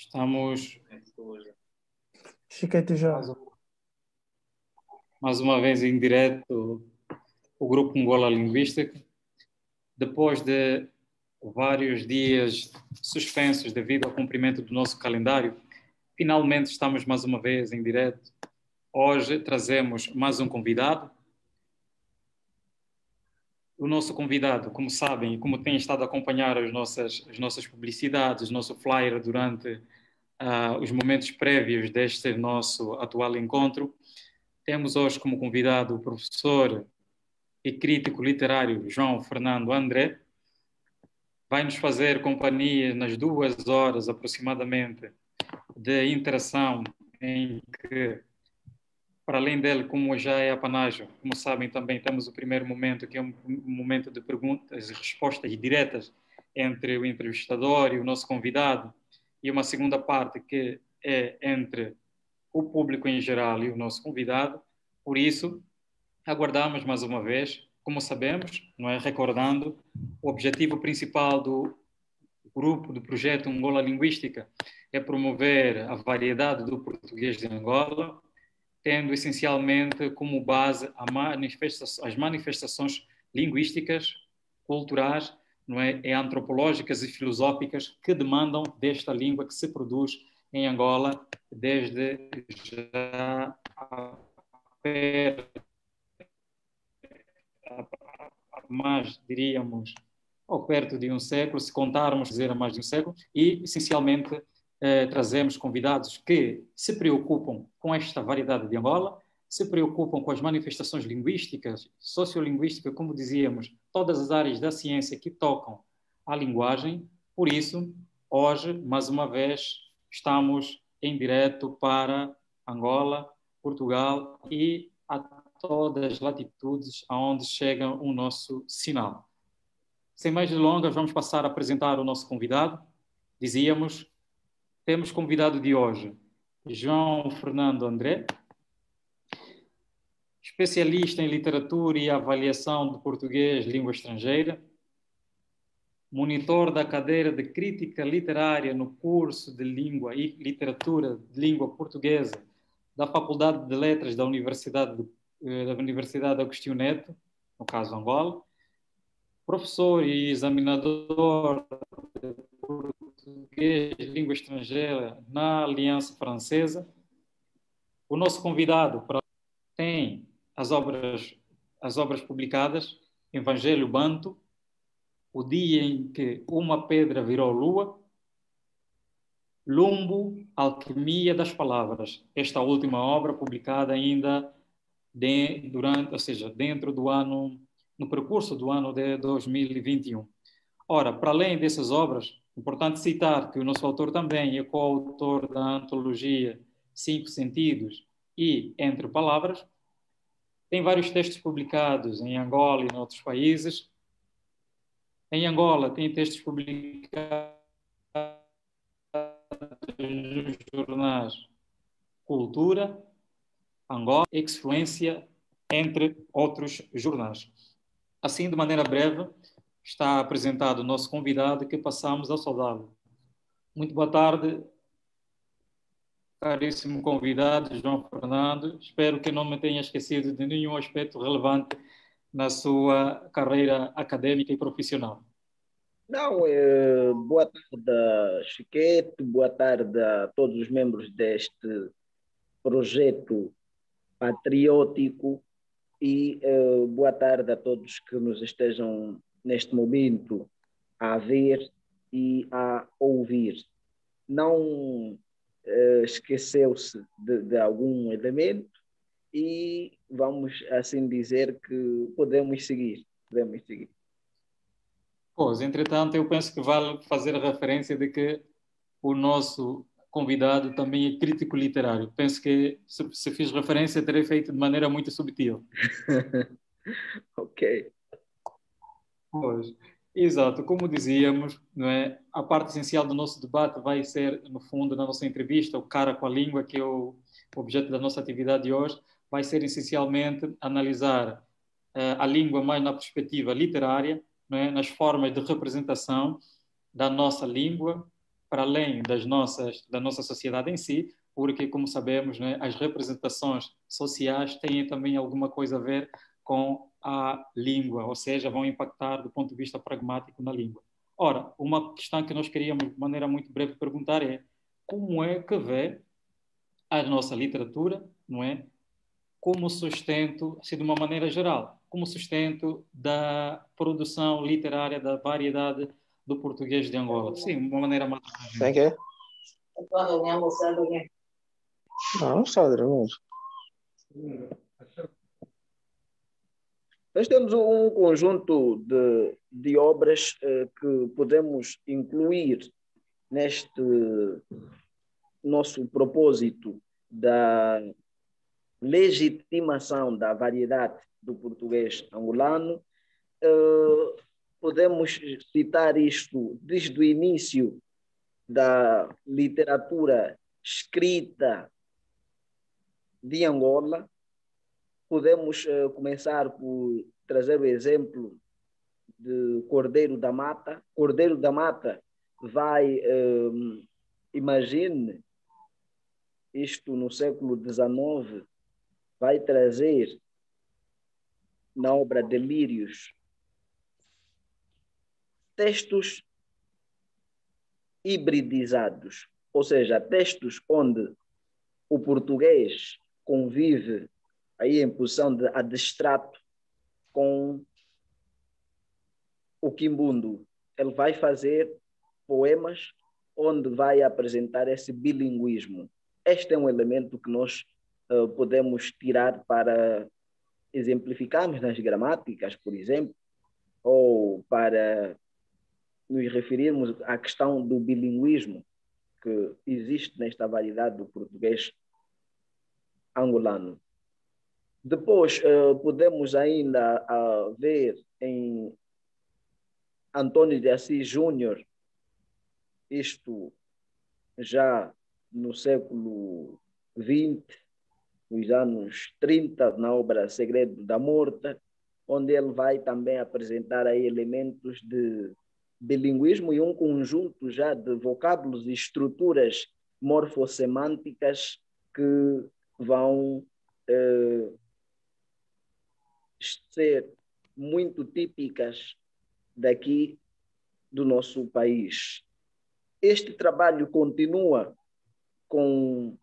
Estamos Chiquete já. mais uma vez em direto o Grupo Angola Linguística. Depois de vários dias suspensos devido ao cumprimento do nosso calendário, finalmente estamos mais uma vez em direto. Hoje trazemos mais um convidado. O nosso convidado, como sabem, e como tem estado a acompanhar as nossas publicidades, o nosso flyer durante os momentos prévios deste nosso atual encontro, temos hoje como convidado o professor e crítico literário João Fernando André. Vai nos fazer companhia nas 2 horas aproximadamente de interação em que, para além dele, como já é apanágio, como sabem também, temos o primeiro momento, que é um momento de perguntas e respostas diretas entre o entrevistador e o nosso convidado, e uma segunda parte que é entre o público em geral e o nosso convidado. Por isso, aguardamos mais uma vez, como sabemos, não é? Recordando, o objetivo principal do grupo, do projeto Angola Linguística, é promover a variedade do português de Angola, tendo essencialmente como base as manifestações linguísticas, culturais, não é? E antropológicas e filosóficas que demandam desta língua que se produz em Angola desde já mais, diríamos, ou perto de um século, se contarmos dizer a mais de um século, e essencialmente trazemos convidados que se preocupam com esta variedade de Angola, se preocupam com as manifestações linguísticas, sociolinguísticas, como dizíamos, todas as áreas da ciência que tocam à linguagem. Por isso, hoje, mais uma vez, estamos em direto para Angola, Portugal e a todas as latitudes aonde chega o nosso sinal. Sem mais delongas, vamos passar a apresentar o nosso convidado. Dizíamos, temos convidado de hoje João Fernando André, especialista em literatura e avaliação de português língua estrangeira, monitor da cadeira de crítica literária no curso de língua e literatura de língua portuguesa da Faculdade de Letras da Universidade Agostinho Neto, no caso Angola, professor e examinador de português e língua estrangeira na Aliança Francesa. O nosso convidado tem as obras publicadas: Evangelho Banto, O Dia em que uma Pedra Virou Lua, Lumbo, Alquimia das Palavras. Esta última obra publicada ainda dentro do ano, no percurso do ano de 2021. Ora, para além dessas obras, importante citar que o nosso autor também é coautor da antologia Cinco Sentidos e Entre Palavras. Tem vários textos publicados em Angola e em outros países. Em Angola tem textos publicados nos jornais Cultura, Angola, Exfluência, entre outros jornais. Assim, de maneira breve, está apresentado o nosso convidado, que passamos a saudá-lo. Muito boa tarde, caríssimo convidado, João Fernando. Espero que não me tenha esquecido de nenhum aspecto relevante na sua carreira acadêmica e profissional. Não, boa tarde, Chiquete, boa tarde a todos os membros deste projeto patriótico e boa tarde a todos que nos estejam neste momento a ver e a ouvir. Não esqueceu-se de algum elemento e vamos assim dizer que podemos seguir. Pois, entretanto, eu penso que vale fazer a referência de que o nosso convidado também é crítico literário. Penso que, se fiz referência, terei feito de maneira muito subtil. Ok. Pois, exato. Como dizíamos, não é? A parte essencial do nosso debate vai ser, no fundo, na nossa entrevista, o cara com a língua, que é o objeto da nossa atividade de hoje, vai ser essencialmente analisar a língua mais na perspectiva literária, não é? Nas formas de representação da nossa língua para além da nossa sociedade em si, porque, como sabemos, né, as representações sociais têm também alguma coisa a ver com a língua, ou seja, vão impactar do ponto de vista pragmático na língua. Ora, uma questão que nós queríamos, de maneira muito breve, perguntar é como é que vê a nossa literatura, não é? Como sustento, assim, de uma maneira geral, como sustento da produção literária, da variedade do português de Angola. Sim, de uma maneira mais... Como é que é? Não, não está, Dragones. Nós temos um conjunto de obras que podemos incluir neste nosso propósito da legitimação da variedade do português angolano. Podemos citar isto desde o início da literatura escrita de Angola. Podemos começar por trazer o exemplo de Cordeiro da Mata. Cordeiro da Mata vai, imagine, isto no século XIX, vai trazer na obra Delírios textos hibridizados, ou seja, textos onde o português convive aí em posição de adstrato com o quimbundo. Ele vai fazer poemas onde vai apresentar esse bilinguismo. Este é um elemento que nós podemos tirar para exemplificarmos nas gramáticas, por exemplo, ou para nos referirmos à questão do bilinguismo que existe nesta variedade do português angolano. Depois, podemos ainda ver em Antônio de Assis Júnior, isto já no século XX, nos anos 30, na obra Segredo da Morte, onde ele vai também apresentar aí elementos de bilinguismo e um conjunto já de vocábulos e estruturas morfossemânticas que vão ser muito típicas daqui do nosso país. Este trabalho continua com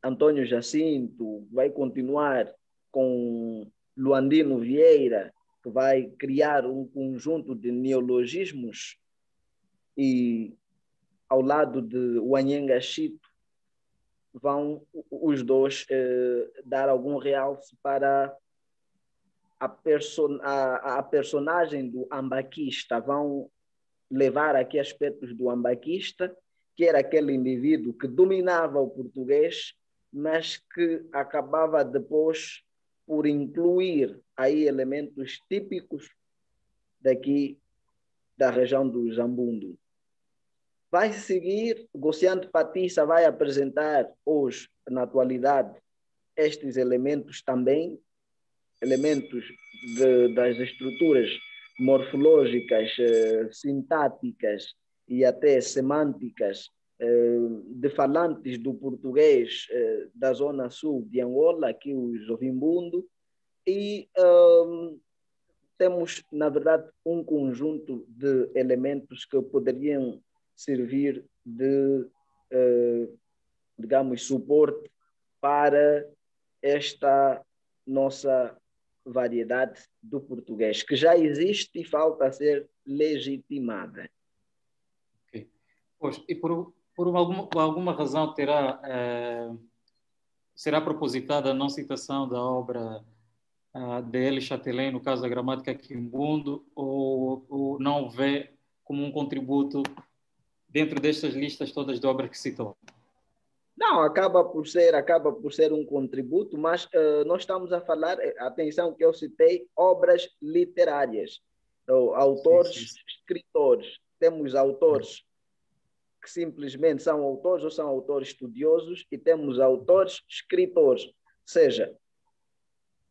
Antônio Jacinto, vai continuar com Luandino Vieira, que vai criar um conjunto de neologismos, e ao lado de Wanhenga Chito vão os dois dar algum realce para a personagem do ambaquista, vão levar aqui aspectos do ambaquista, que era aquele indivíduo que dominava o português, mas que acabava depois por incluir aí elementos típicos daqui da região do Zambundo. Vai seguir, Gociante Patissa vai apresentar hoje, na atualidade, estes elementos também, elementos das estruturas morfológicas, sintáticas e até semânticas de falantes do português da zona sul de Angola, aqui os Ovimbundo, e temos, na verdade, um conjunto de elementos que poderiam servir de, digamos, suporte para esta nossa variedade do português, que já existe e falta a ser legitimada. Okay. Pois, e por alguma razão será propositada a não citação da obra de L. Chatelain, no caso da gramática Quimbundo, ou não vê como um contributo dentro destas listas todas de obras que citou? Não, acaba por ser um contributo, mas nós estamos a falar, atenção que eu citei, obras literárias, então, autores, sim. Escritores. Temos autores que simplesmente são autores ou são autores estudiosos, e temos autores escritores. Ou seja,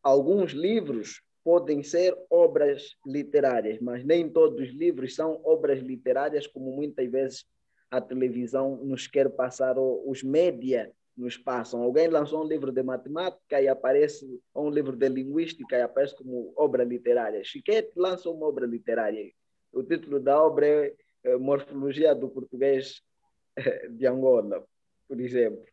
alguns livros podem ser obras literárias, mas nem todos os livros são obras literárias, como muitas vezes a televisão nos quer passar, os média nos passam. Alguém lançou um livro de matemática e aparece, ou um livro de linguística e aparece como obra literária. Chiquete lança uma obra literária. O título da obra é Morfologia do Português de Angola, por exemplo.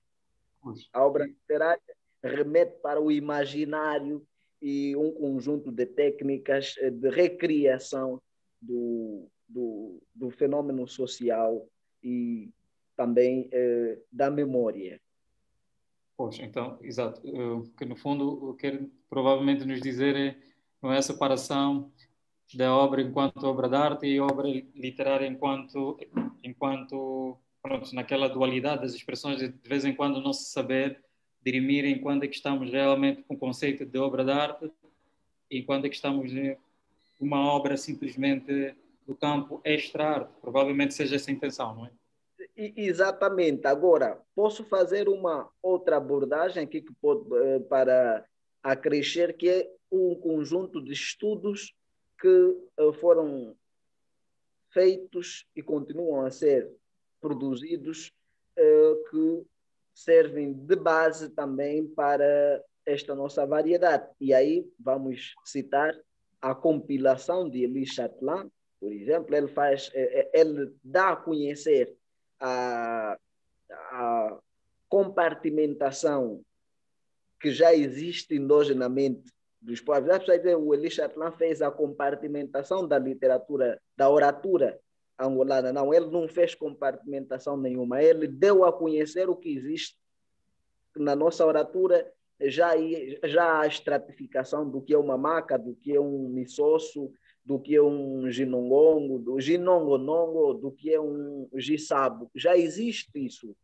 A obra literária remete para o imaginário e um conjunto de técnicas de recriação do fenômeno social e também da memória. Pois, então, exato. Que no fundo, o que quer provavelmente nos dizer não é a separação da obra enquanto obra de arte e obra literária enquanto pronto, naquela dualidade das expressões de vez em quando não se saber dirimir em quando é que estamos realmente com o conceito de obra de arte e quando é que estamos uma obra simplesmente do campo extra-arte. Provavelmente seja essa a intenção, não é? Exatamente. Agora, posso fazer uma outra abordagem aqui que pode, para acrescer, que é um conjunto de estudos que foram feitos e continuam a ser produzidos, que servem de base também para esta nossa variedade. E aí vamos citar a compilação de Elie Chatelain, por exemplo. Ele dá a conhecer a compartimentação que já existe endogenamente dos povos. O Elie Chatelain fez a compartimentação da literatura, da oratura angolana. Não, ele não fez compartimentação nenhuma. Ele deu a conhecer o que existe na nossa oratura. Já há a estratificação do que é uma maca, do que é um missosso, do que é um ginongongo, do ginongonongo, do que é um gisabo. Já existe isso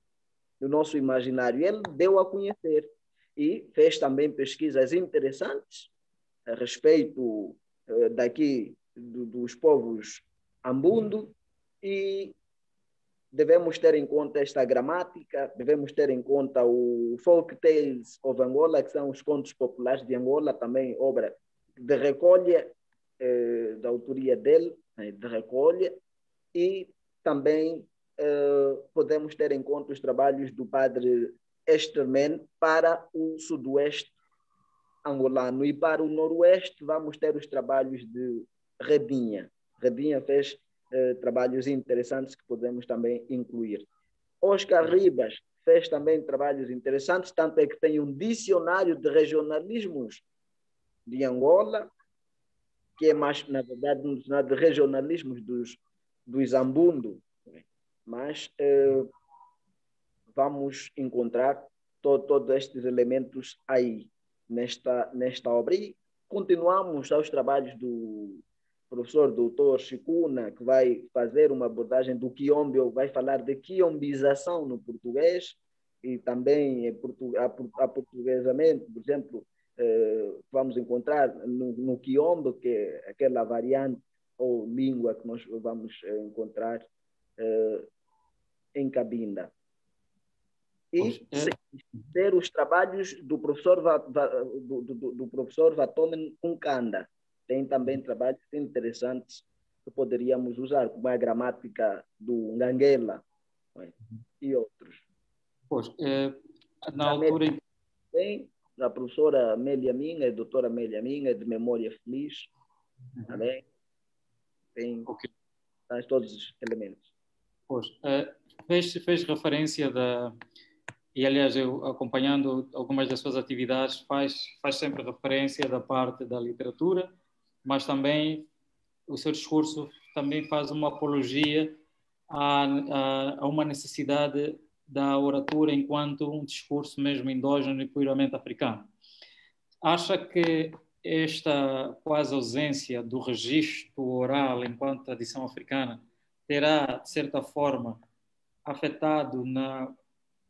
no nosso imaginário. Ele deu a conhecer e fez também pesquisas interessantes a respeito daqui dos povos ambundo, e devemos ter em conta esta gramática, devemos ter em conta o Folk Tales of Angola, que são os contos populares de Angola, também obra de recolha, da autoria dele, de recolha, e também podemos ter em conta os trabalhos do padre Esterman para o sudoeste angolano, e para o noroeste vamos ter os trabalhos de Redinha. Redinha fez trabalhos interessantes que podemos também incluir. Oscar Ribas fez também trabalhos interessantes, tanto é que tem um dicionário de regionalismos de Angola, que é mais, na verdade, um dicionário de regionalismos dos Ambundo, mas vamos encontrar todos estes elementos aí, nesta obra. E continuamos aos trabalhos do professor doutor Chicuna, que vai fazer uma abordagem do quiombe, ou vai falar de quiombização no português, e também a portuguesamento, por exemplo, vamos encontrar no quiombe, que é aquela variante ou língua que nós vamos encontrar em Cabinda. E ter os trabalhos do professor Vatomen Unkanda. Tem também trabalhos interessantes que poderíamos usar, como a gramática do Nganguela, e outros. Pois, na altura... Tem a professora Amélia Minha, a doutora Amélia Minha, de Memória Feliz, também. Tem todos os elementos. Pois, fez referência e aliás, eu acompanhando algumas das suas atividades, faz sempre referência da parte da literatura, mas também o seu discurso também faz uma apologia a uma necessidade da oratura enquanto um discurso mesmo endógeno e puramente africano. Acha que esta quase ausência do registro oral enquanto tradição africana terá, de certa forma, afetado na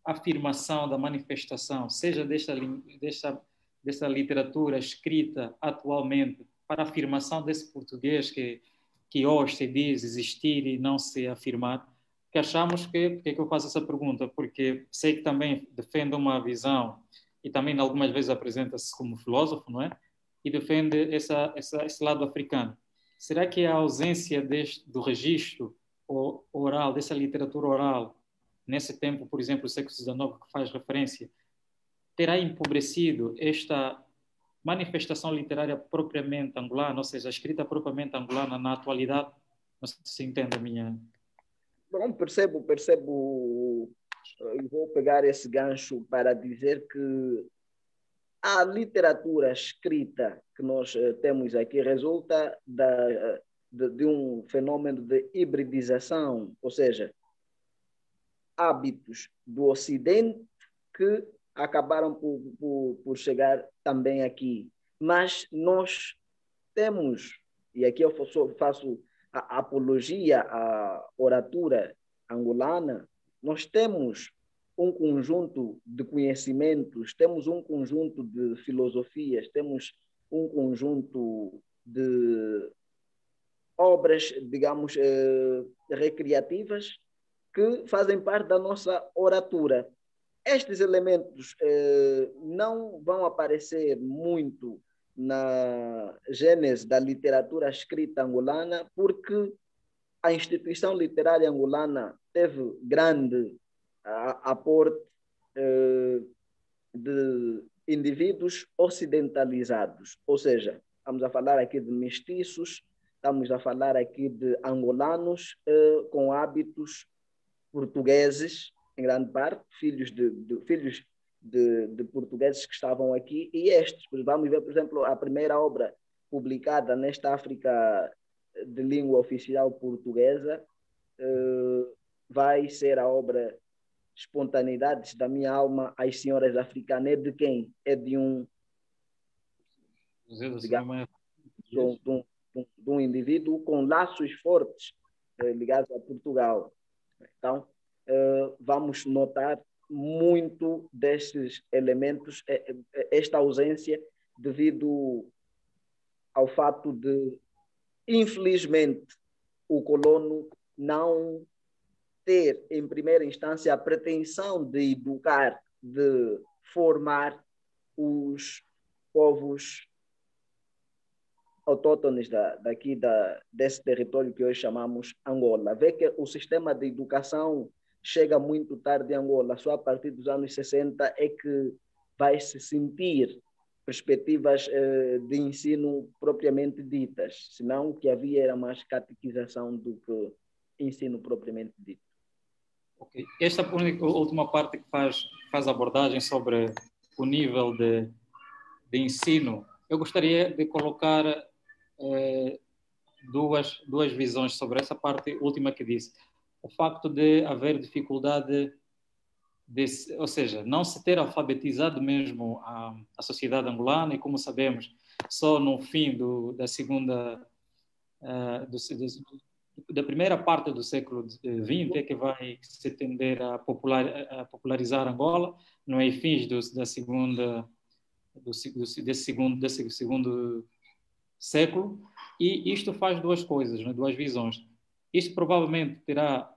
afirmação da manifestação, seja desta literatura escrita atualmente, para a afirmação desse português que hoje se diz existir e não se afirmar? Que achamos que eu faço essa pergunta? Porque sei que também defende uma visão e também algumas vezes apresenta-se como filósofo, não é? E defende esse lado africano. Será que a ausência do registro oral, dessa literatura oral, nesse tempo, por exemplo, o século XIX, que faz referência, terá empobrecido esta manifestação literária propriamente angolana, ou seja, a escrita propriamente angolana na atualidade? Não sei se entende a minha... Bom, percebo. Eu vou pegar esse gancho para dizer que a literatura escrita que nós temos aqui resulta de um fenômeno de hibridização, ou seja, hábitos do Ocidente que acabaram por chegar também aqui. Mas nós temos, e aqui eu faço a apologia à oratura angolana, nós temos um conjunto de conhecimentos, temos um conjunto de filosofias, temos um conjunto de obras, digamos, recreativas que fazem parte da nossa oratura. Estes elementos não vão aparecer muito na gênese da literatura escrita angolana, porque a instituição literária angolana teve grande aporte de indivíduos ocidentalizados, ou seja, estamos a falar aqui de mestiços, estamos a falar aqui de angolanos com hábitos portugueses, em grande parte, filhos de portugueses que estavam aqui, e estes, vamos ver, por exemplo, a primeira obra publicada nesta África de língua oficial portuguesa vai ser a obra Espontaneidades da Minha Alma às Senhoras Africanas. É de quem? É de um, digamos, de um indivíduo com laços fortes ligados a Portugal. Então, vamos notar muito destes elementos, esta ausência, devido ao fato de, infelizmente, o colono não ter, em primeira instância, a pretensão de educar, de formar os povos autóctones desse território que hoje chamamos Angola. Vê que o sistema de educação chega muito tarde em Angola, só a partir dos anos 60 é que vai se sentir perspectivas de ensino propriamente ditas, senão o que havia era mais catequização do que ensino propriamente dito. Okay. Esta última parte que faz abordagem sobre o nível de ensino, eu gostaria de colocar duas visões sobre essa parte última que disse. O facto de haver dificuldade, ou seja, não se ter alfabetizado mesmo a sociedade angolana, e como sabemos, só no fim da segunda, da primeira parte do século XX é que vai se tender a popularizar Angola, não é? E fins desse segundo século, e isto faz duas coisas, né? Duas visões. Isto provavelmente terá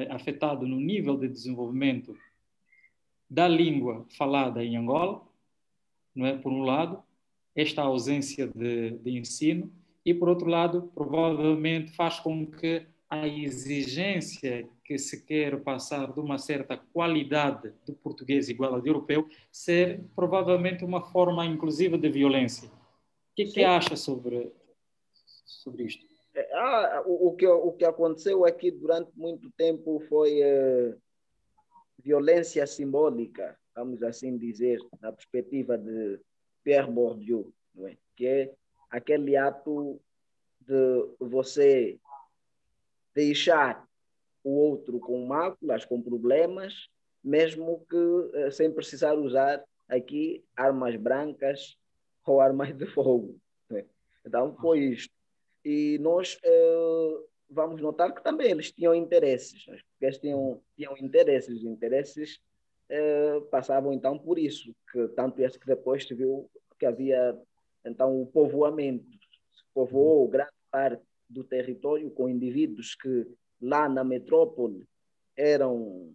afetado no nível de desenvolvimento da língua falada em Angola, não é? Por um lado, esta ausência de ensino, e por outro lado, provavelmente faz com que a exigência que se quer passar de uma certa qualidade do português igual ao do europeu ser provavelmente uma forma inclusiva de violência. O que acha sobre isto? O que aconteceu aqui durante muito tempo foi violência simbólica, vamos assim dizer, na perspectiva de Pierre Bourdieu, não é? Que é aquele ato de você deixar o outro com máculas, com problemas, mesmo que sem precisar usar aqui armas brancas ou armas de fogo. Não é? Então, foi isto. E nós vamos notar que também eles tinham interesses, porque eles tinham interesses, os interesses passavam então por isso, que tanto é que depois se viu que havia então o povoamento, se povoou grande parte do território com indivíduos que lá na metrópole eram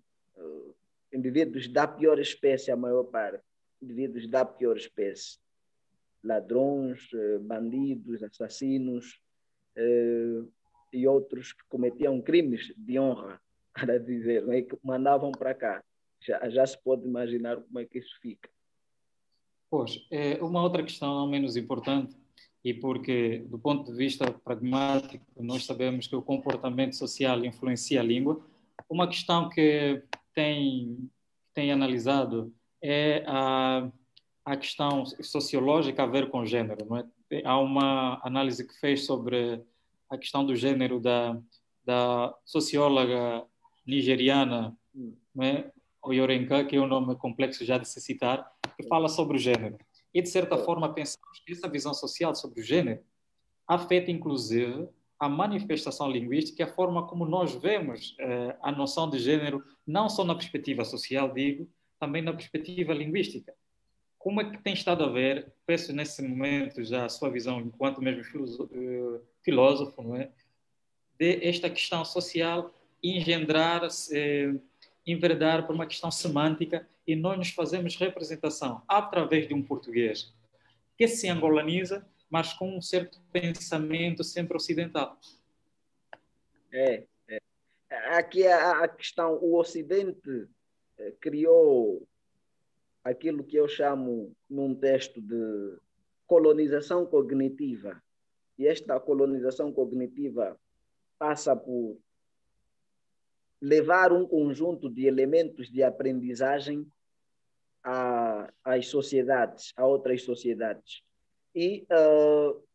indivíduos da pior espécie, a maior parte, indivíduos da pior espécie, ladrões, bandidos, assassinos, e outros que cometiam crimes de honra, para dizer, né, que mandavam para cá. Já se pode imaginar como é que isso fica. Pois, uma outra questão não menos importante, e porque, do ponto de vista pragmático, nós sabemos que o comportamento social influencia a língua. Uma questão que tem analisado é a questão sociológica a ver com gênero. Não é? Há uma análise que fez sobre a questão do gênero da socióloga nigeriana, não é? Oyorenka, que é um nome complexo já de se citar, que fala sobre o gênero. E, de certa forma, pensamos que essa visão social sobre o gênero afeta, inclusive, a manifestação linguística e a forma como nós vemos a noção de gênero, não só na perspectiva social, digo, também na perspectiva linguística. Como é que tem estado a ver, peço nesse momento já a sua visão enquanto mesmo filósofo, não é? De esta questão social enveredar por uma questão semântica e nós nos fazemos representação através de um português que se angolaniza, mas com um certo pensamento sempre ocidental. Aqui a questão, o Ocidente criou aquilo que eu chamo num texto de colonização cognitiva. E esta colonização cognitiva passa por levar um conjunto de elementos de aprendizagem às sociedades, a outras sociedades. E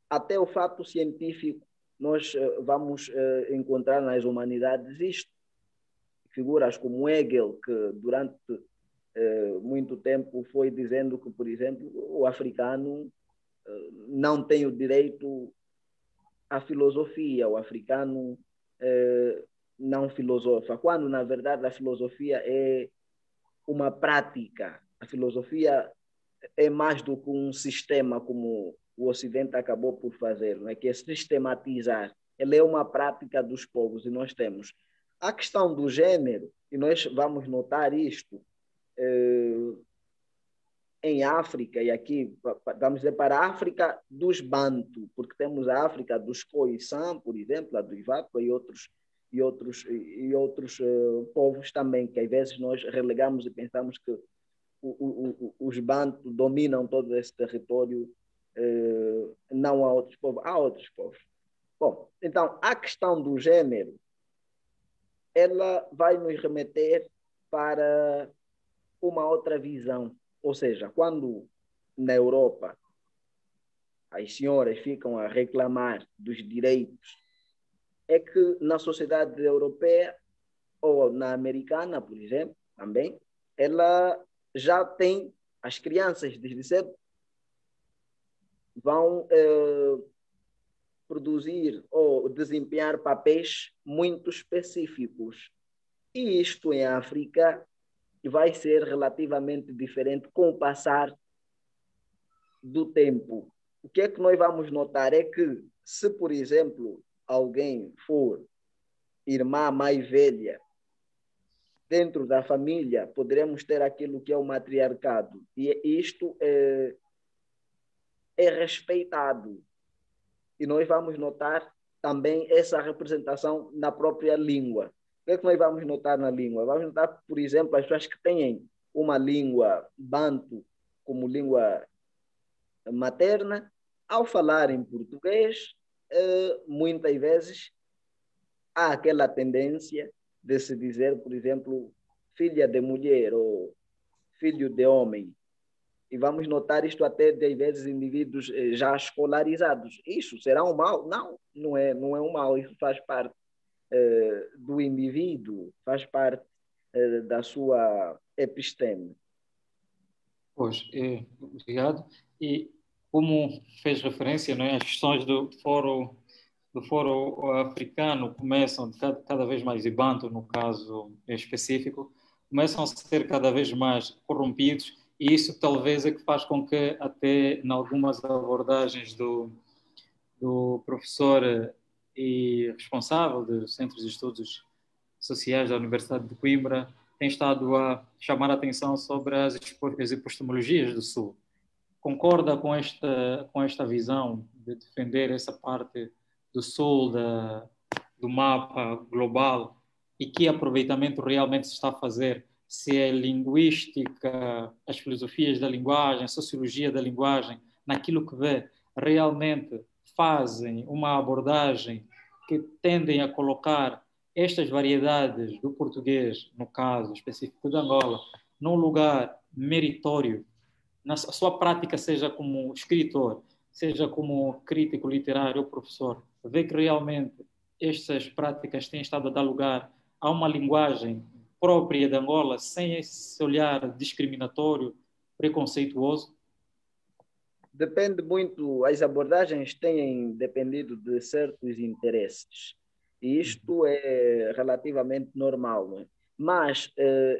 até o fato científico, nós vamos encontrar nas humanidades isto. Figuras como Hegel, que durante muito tempo foi dizendo que, por exemplo, o africano não tem o direito à filosofia, o africano não filosofa, quando, na verdade, a filosofia é uma prática. A filosofia é mais do que um sistema, como o Ocidente acabou por fazer, não é? Que é sistematizar. Ela é uma prática dos povos, e nós temos a questão do gênero, e nós vamos notar isto em África, e aqui vamos dizer para a África dos Bantu, porque temos a África dos Khoisan, por exemplo, a do Ivapo e outros povos também, que às vezes nós relegamos e pensamos que os Bantu dominam todo esse território, não há outros povos. Há outros povos. Bom, então, a questão do gênero, ela vai nos remeter para uma outra visão. Ou seja, quando na Europa as senhoras ficam a reclamar dos direitos, é que na sociedade europeia ou na americana, por exemplo, também, ela já tem, as crianças desde cedo vão produzir ou desempenhar papéis muito específicos. E isto em África vai ser relativamente diferente com o passar do tempo. O que é que nós vamos notar é que, se, por exemplo, alguém for irmã mais velha dentro da família, poderemos ter aquilo que é o matriarcado. E isto é respeitado. E nós vamos notar também essa representação na própria língua. O que é que nós vamos notar na língua? Vamos notar, por exemplo, as pessoas que têm uma língua bantu como língua materna, ao falar em português, muitas vezes há aquela tendência de se dizer, por exemplo, filha de mulher ou filho de homem. E vamos notar isto até, às vezes, indivíduos já escolarizados. Isso será um mal? Não é um mal. Isso faz parte do indivíduo, faz parte da sua episteme. Pois, obrigado. E como fez referência, não é, as questões do fórum africano começam cada vez mais, e Bantu no caso específico, começam a ser cada vez mais corrompidos, e isso talvez é que faz com que até em algumas abordagens do professor e responsável dos Centros de Estudos Sociais da Universidade de Coimbra tem estado a chamar a atenção sobre as epistemologias do Sul. Concorda com esta visão de defender essa parte do Sul do mapa global e que aproveitamento realmente se está a fazer, se é linguística, as filosofias da linguagem, a sociologia da linguagem, naquilo que vê, realmente fazem uma abordagem que tendem a colocar estas variedades do português, no caso específico de Angola, num lugar meritório, na sua prática, seja como escritor, seja como crítico literário ou professor, vê que realmente estas práticas têm estado a dar lugar a uma linguagem própria de Angola, sem esse olhar discriminatório, preconceituoso? Depende muito, as abordagens têm dependido de certos interesses. E isto é relativamente normal, não é? Mas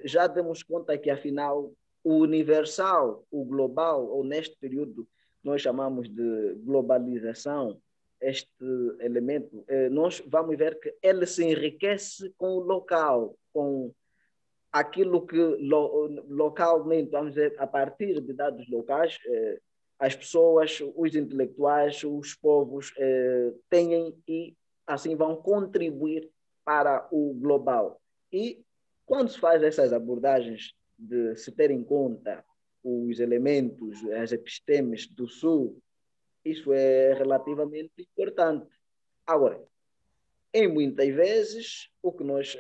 já demos conta que, afinal, o universal, o global, ou neste período que nós chamamos de globalização, este elemento, nós vamos ver que ele se enriquece com o local, com aquilo que localmente, vamos dizer, a partir de dados locais, as pessoas, os intelectuais, os povos têm e assim vão contribuir para o global. E quando se faz essas abordagens de se ter em conta os elementos, as epistemes do Sul, isso é relativamente importante. Agora, em muitas vezes, o que nós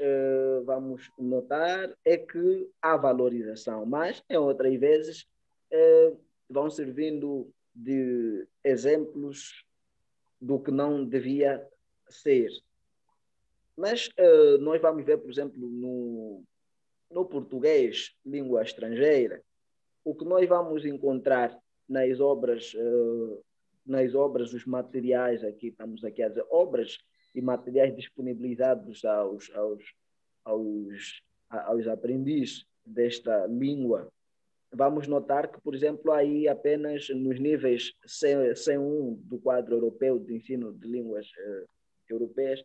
vamos notar é que há valorização, mas em outras vezes vão servindo de exemplos do que não devia ser. Mas nós vamos ver, por exemplo, no português, língua estrangeira, o que nós vamos encontrar nas obras, os materiais, aqui estamos aqui a dizer, obras e materiais disponibilizados aos aprendizes desta língua, vamos notar que, por exemplo, aí apenas nos níveis C1 do quadro europeu de ensino de línguas europeias,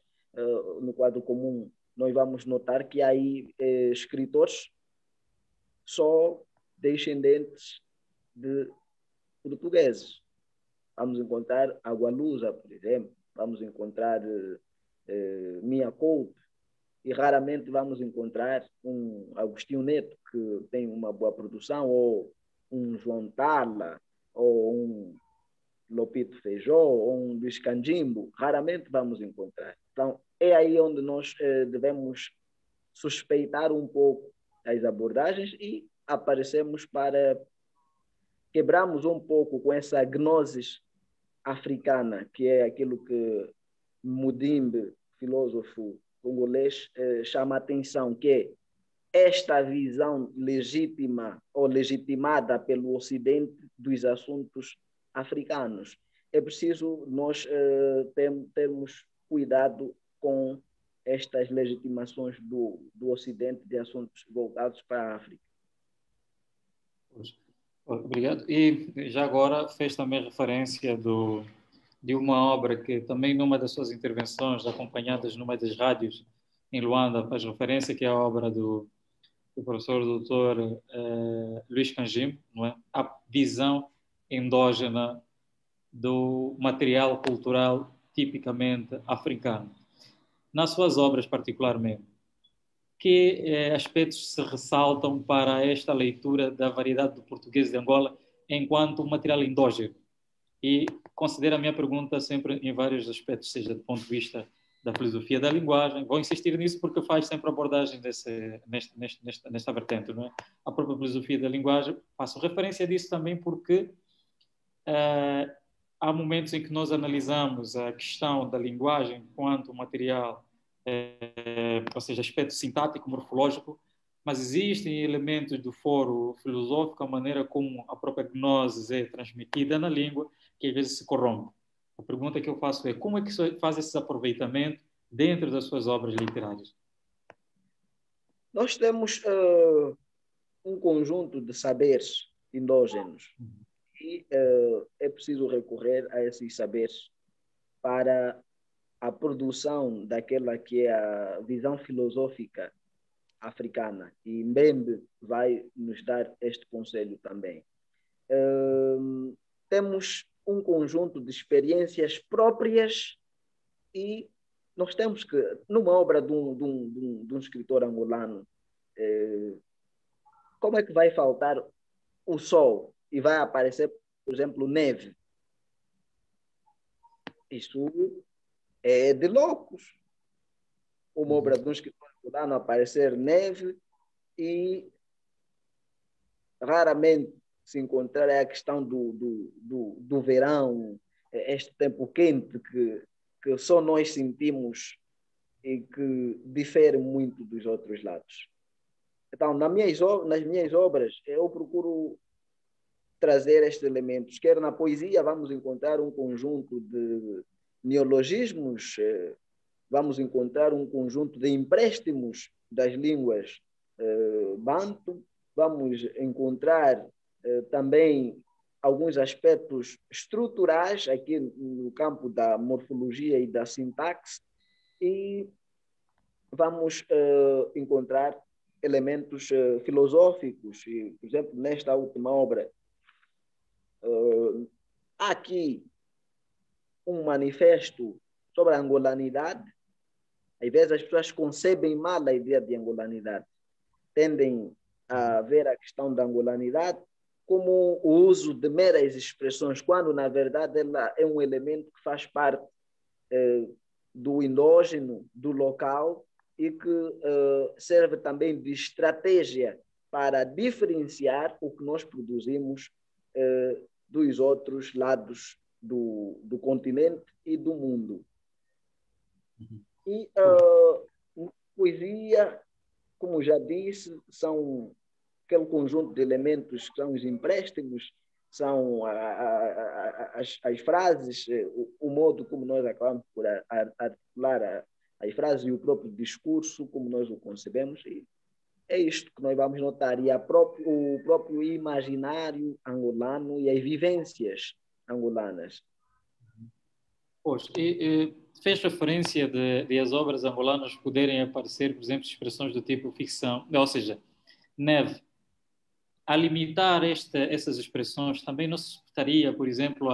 no quadro comum, nós vamos notar que há aí escritores só descendentes de portugueses. Vamos encontrar Agualusa, por exemplo, vamos encontrar Mia Couto, e raramente vamos encontrar um Agostinho Neto, que tem uma boa produção, ou um João Tala, ou um Lopito Feijó, ou um Luís Canjimbo. Raramente vamos encontrar. Então, é aí onde nós devemos suspeitar um pouco as abordagens e aparecemos para quebrarmos um pouco com essa gnosis africana, que é aquilo que Mudimbe, filósofo congolês, chama a atenção, que é esta visão legítima ou legitimada pelo Ocidente dos assuntos africanos. É preciso nós termos cuidado com estas legitimações do Ocidente de assuntos voltados para a África. Obrigado. E já agora fez também referência de uma obra que também numa das suas intervenções, acompanhadas numa das rádios em Luanda, faz referência, que é a obra do professor doutor Luís Canjimbo, não é? A visão endógena do material cultural tipicamente africano. Nas suas obras, particularmente, que aspectos se ressaltam para esta leitura da variedade do português de Angola enquanto material endógeno? E considero a minha pergunta sempre em vários aspectos, seja do ponto de vista da filosofia da linguagem. Vou insistir nisso porque faz sempre abordagem nesta vertente, não é? A própria filosofia da linguagem, faço referência disso também porque há momentos em que nós analisamos a questão da linguagem enquanto material, ou seja, aspecto sintático, morfológico, mas existem elementos do foro filosófico, a maneira como a própria gnose é transmitida na língua, que às vezes se corrompe. A pergunta que eu faço é como é que se faz esse aproveitamento dentro das suas obras literárias? Nós temos um conjunto de saberes endógenos e é preciso recorrer a esses saberes para a produção daquela que é a visão filosófica africana. E Mbembe vai nos dar este conselho também. Temos um conjunto de experiências próprias e nós temos que, numa obra de um escritor angolano, como é que vai faltar o sol e vai aparecer, por exemplo, neve? Isso é de loucos. Uma obra de um escritor angolano aparecer neve e raramente se encontrar a questão do verão, este tempo quente que só nós sentimos e que difere muito dos outros lados. Então, nas minhas obras, eu procuro trazer estes elementos. Quer na poesia, vamos encontrar um conjunto de neologismos, vamos encontrar um conjunto de empréstimos das línguas banto, vamos encontrar também alguns aspectos estruturais aqui no campo da morfologia e da sintaxe, e vamos encontrar elementos filosóficos. E, por exemplo, nesta última obra, há aqui um manifesto sobre a angolanidade. Às vezes as pessoas concebem mal a ideia de angolanidade, tendem a ver a questão da angolanidade como o uso de meras expressões, quando, na verdade, ela é um elemento que faz parte do endógeno, do local, e que serve também de estratégia para diferenciar o que nós produzimos dos outros lados do continente e do mundo. E poesia, como já disse, são aquele conjunto de elementos que são os empréstimos, são as frases, o modo como nós acabamos por articular as frases e o próprio discurso, como nós o concebemos. E é isto que nós vamos notar. E o próprio imaginário angolano e as vivências angolanas. Pois, fez referência de as obras angolanas poderem aparecer, por exemplo, expressões do tipo ficção, ou seja, neve. A limitar essas expressões também não se estaria, por exemplo,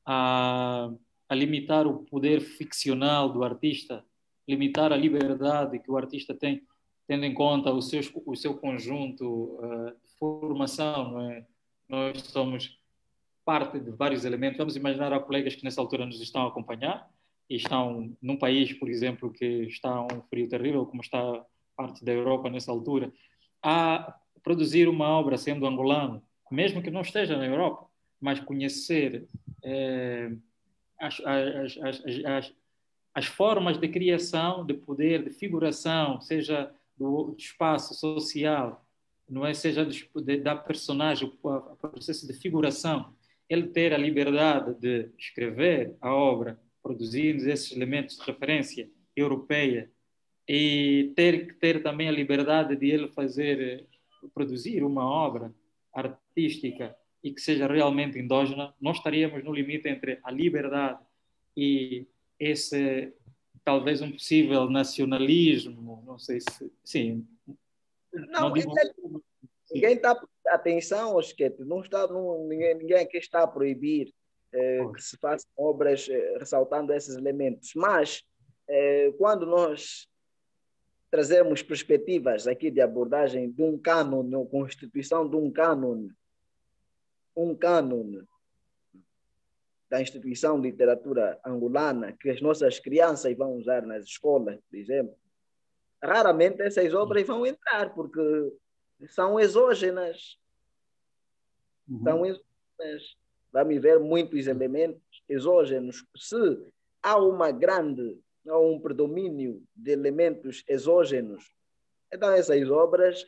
a limitar o poder ficcional do artista, limitar a liberdade que o artista tem, tendo em conta o seu conjunto de formação, não é? Nós somos parte de vários elementos. Vamos imaginar, há colegas que nessa altura nos estão a acompanhar e estão num país, por exemplo, que está um frio terrível, como está parte da Europa nessa altura, a produzir uma obra sendo angolano, mesmo que não esteja na Europa, mas conhecer as formas de criação, de poder, de figuração, seja do espaço social, não é? Seja da personagem, o processo de figuração, ele ter a liberdade de escrever a obra, produzindo esses elementos de referência europeia, e ter também a liberdade de ele produzir uma obra artística e que seja realmente endógena, nós estaríamos no limite entre a liberdade e esse, talvez, um possível nacionalismo, não sei se... Sim. Não digo... Ninguém está... Atenção, Osquete, ninguém aqui está a proibir que se façam obras ressaltando esses elementos, mas quando nós trazemos perspectivas aqui de abordagem de um cânone, ou constituição de um cânone da instituição de literatura angolana, que as nossas crianças vão usar nas escolas, por exemplo, raramente essas obras vão entrar, porque são exógenas. São exógenas. Vamos ver muitos elementos exógenos. Se há um predomínio de elementos exógenos, então essas obras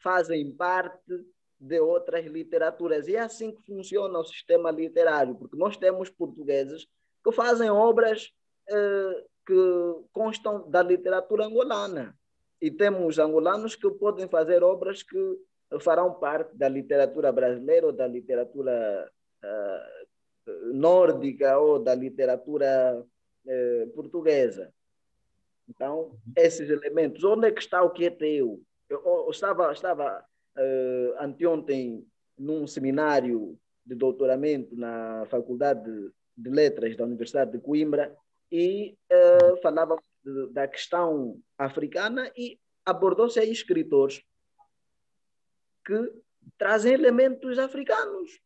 fazem parte de outras literaturas. E é assim que funciona o sistema literário, porque nós temos portugueses que fazem obras que constam da literatura angolana. E temos angolanos que podem fazer obras que farão parte da literatura brasileira ou da literatura nórdica ou da literatura portuguesa. Então, esses elementos, onde é que está o que é teu? Eu estava anteontem num seminário de doutoramento na Faculdade de Letras da Universidade de Coimbra, e falava da questão africana e abordou-se aí escritores que trazem elementos africanos.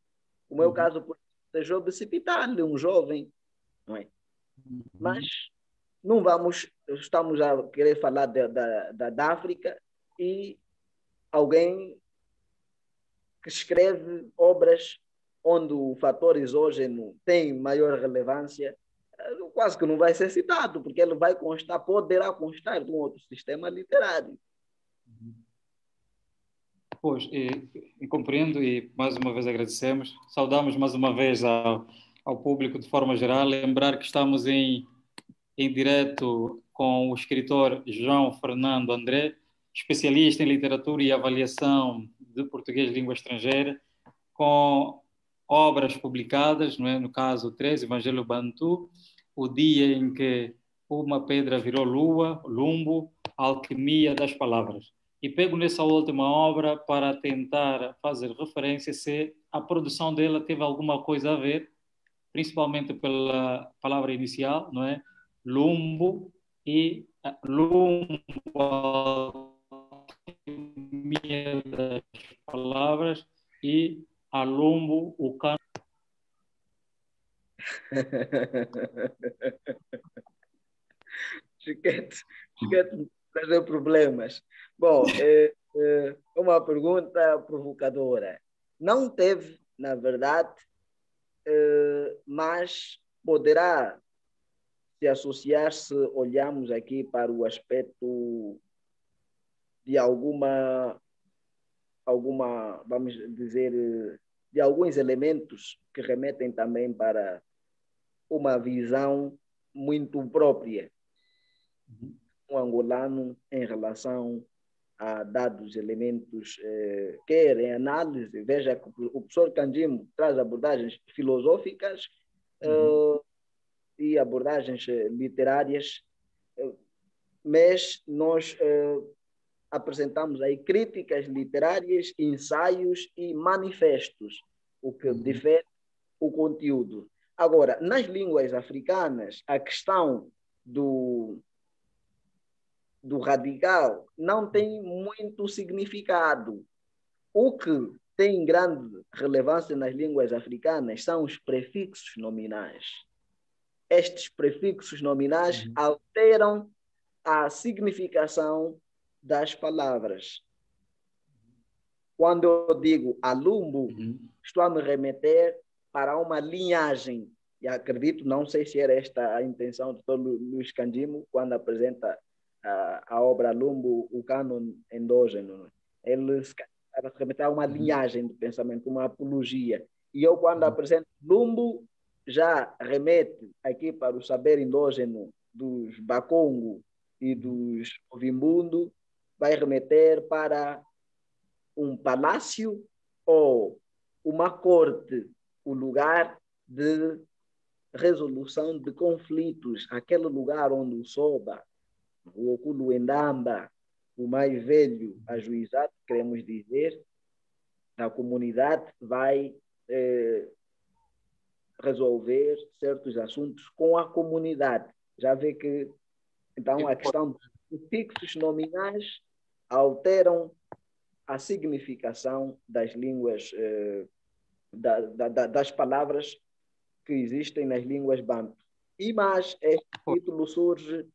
O meu caso, por exemplo, é Job Cipital, um jovem, não é? Mas não estamos a querer falar da África e alguém que escreve obras onde o fator exógeno tem maior relevância, quase que não vai ser citado, porque ele vai constar, poderá constar de um outro sistema literário. Pois, e compreendo e mais uma vez agradecemos. Saudamos mais uma vez ao público de forma geral. Lembrar que estamos em direto com o escritor João Fernando André, especialista em literatura e avaliação de português de língua estrangeira, com obras publicadas, não é? No caso 3, Evangelho Bantu, O Dia em que uma Pedra Virou Lua, Lumbo, Alquimia das Palavras. E pego nessa última obra para tentar fazer referência se a produção dela teve alguma coisa a ver, principalmente pela palavra inicial, não é? Lumbo e lumbo, alquimia das palavras, e alumbo, o cano. Chiquete trazer problemas. Bom, uma pergunta provocadora. Não teve, na verdade, mas poderá se associar se olharmos aqui para o aspecto de alguma, vamos dizer, de alguns elementos que remetem também para uma visão muito própria um angolano em relação a dados elementos, quer em análise, veja que o professor Candimo traz abordagens filosóficas e abordagens literárias, mas nós apresentamos aí críticas literárias, ensaios e manifestos, o que difere o conteúdo. Agora, nas línguas africanas, a questão do radical não tem muito significado. O que tem grande relevância nas línguas africanas são os prefixos nominais. Estes prefixos nominais alteram a significação das palavras. Quando eu digo alumbo, estou a me remeter para uma linhagem. E acredito, não sei se era esta a intenção do Dr. Luís Candimo, quando apresenta a obra Lumbo, o cânon endógeno. Ele se remeter a uma linhagem de pensamento, uma apologia. E eu, quando apresento Lumbo, já remete aqui para o saber endógeno dos Bakongo e dos Ovimbundo, vai remeter para um palácio ou uma corte, o lugar de resolução de conflitos, aquele lugar onde o Soba, o Okuluendamba, o mais velho ajuizado, queremos dizer, da comunidade, vai resolver certos assuntos com a comunidade. Já vê que, então, a questão dos fixos nominais alteram a significação das línguas, das palavras que existem nas línguas banto. E mais, este título surge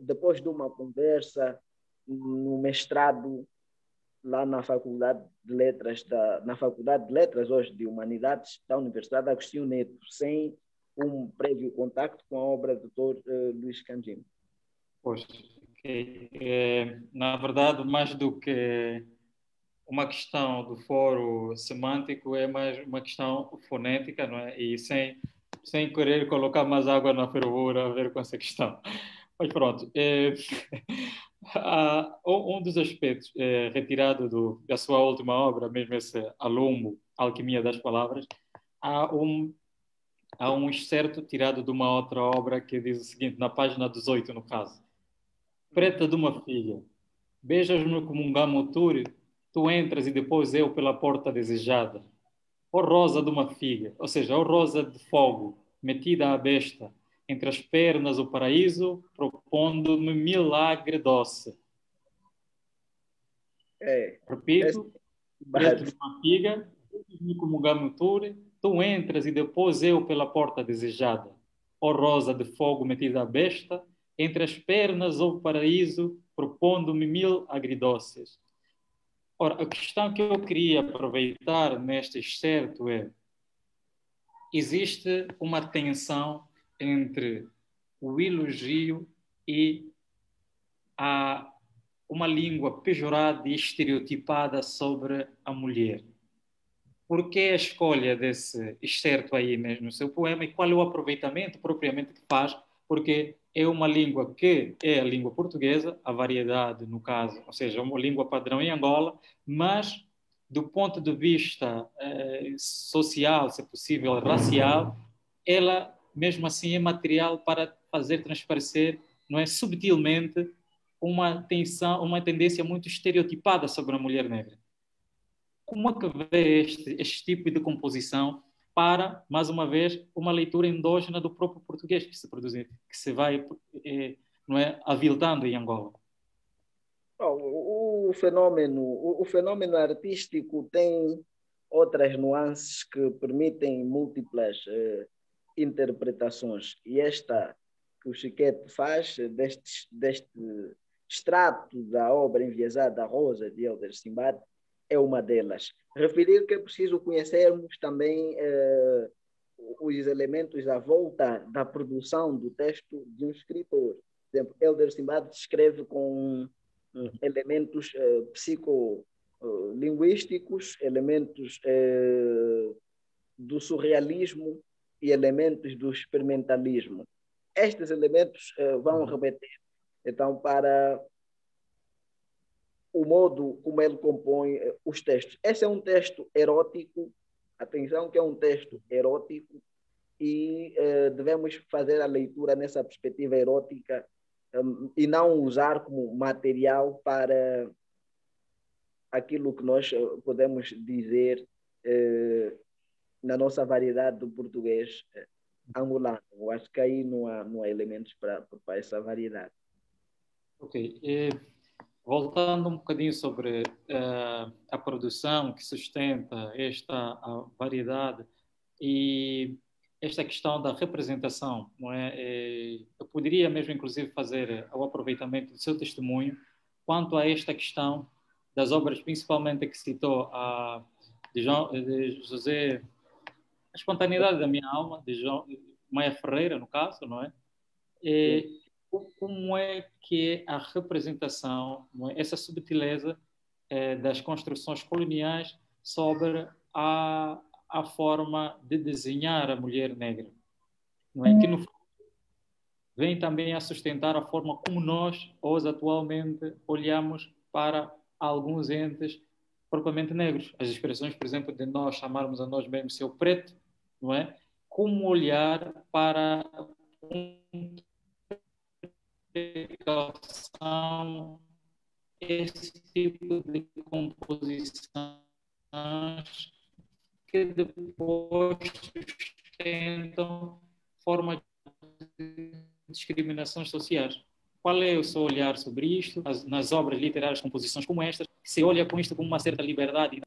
depois de uma conversa no mestrado lá na Faculdade de Letras, hoje de Humanidades da Universidade Agostinho Neto, sem um prévio contacto com a obra do Dr. Luís Candimo. Pois, na verdade, mais do que uma questão do foro semântico, é mais uma questão fonética, não é? E sem querer colocar mais água na fervura a ver com essa questão. Mas pronto, um dos aspectos retirado da sua última obra, mesmo esse Alumbo, Alquimia das Palavras, há um excerto tirado de uma outra obra que diz o seguinte, na página 18, no caso. Preta de uma filha, beijas-me como um gamotur, tu entras e depois eu pela porta desejada. Ó rosa de uma figa, ou seja, ó rosa de fogo, metida à besta, entre as pernas o paraíso, propondo-me milagre doce. Repito, preto de uma figa, como gamuture, tu entras e depois eu pela porta desejada. Ó rosa de fogo metida à besta, entre as pernas o paraíso, propondo-me mil agridoces. Ora, a questão que eu queria aproveitar neste excerto é: existe uma tensão entre o elogio e uma língua pejorada e estereotipada sobre a mulher. Por que a escolha desse excerto aí mesmo no seu poema e qual é o aproveitamento propriamente que faz? Porque é uma língua que é a língua portuguesa, a variedade no caso, ou seja, uma língua padrão em Angola, mas do ponto de vista social, se possível, racial, ela mesmo assim é material para fazer transparecer, não é, subtilmente, uma tendência muito estereotipada sobre a mulher negra. Como é que vê este tipo de composição para, mais uma vez, uma leitura endógena do próprio português que se produz, que se vai não é, aviltando em Angola? O fenômeno artístico tem outras nuances que permitem múltiplas interpretações. E esta que o Chiquete faz, deste extrato da obra enviesada Rosa, de Helder Simbad, é uma delas. Referir que é preciso conhecermos também os elementos à volta da produção do texto de um escritor. Por exemplo, Helder Simbad escreve com elementos psicolinguísticos, elementos do surrealismo e elementos do experimentalismo. Estes elementos vão remeter, então, para o modo como ele compõe os textos. Esse é um texto erótico, atenção que é um texto erótico, e devemos fazer a leitura nessa perspectiva erótica e não usar como material para aquilo que nós podemos dizer na nossa variedade do português angolano. Eu acho que aí não há elementos para essa variedade. Ok. Voltando um bocadinho sobre a produção que sustenta esta variedade e esta questão da representação, não é? Eu poderia mesmo, inclusive, fazer o aproveitamento do seu testemunho quanto a esta questão das obras, principalmente que citou de José, A Espontaneidade da Minha Alma, de Maia Ferreira, no caso, não é? Como é que é a representação, é? Essa subtileza das construções coloniais sobre a forma de desenhar a mulher negra, não é? Que no fundo vem também a sustentar a forma como nós, hoje, atualmente, olhamos para alguns entes propriamente negros. As expressões, por exemplo, de nós chamarmos a nós mesmos seu preto, não é? Como olhar para esse tipo de composições que depois sustentam formas de discriminações sociais. Qual é o seu olhar sobre isto, nas obras literárias, composições como estas? Se olha com isto com uma certa liberdade?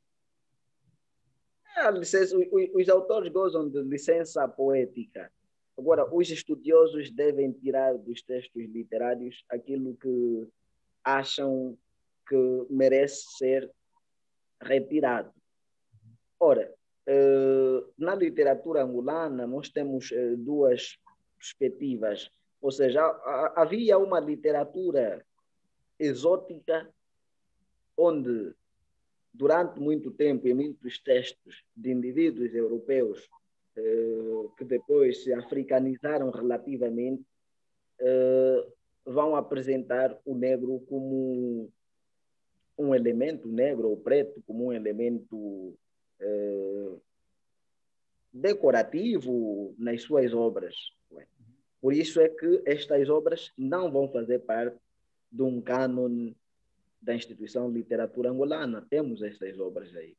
Os autores gozam de licença poética. Agora, os estudiosos devem tirar dos textos literários aquilo que acham que merece ser retirado. Ora, na literatura angolana, nós temos duas perspectivas. Ou seja, havia uma literatura exótica onde, durante muito tempo, em muitos textos de indivíduos europeus que depois se africanizaram relativamente, vão apresentar o negro como um elemento, negro ou preto, como um elemento decorativo nas suas obras. Por isso é que estas obras não vão fazer parte de um cânon da instituição de literatura angolana. Temos estas obras aí.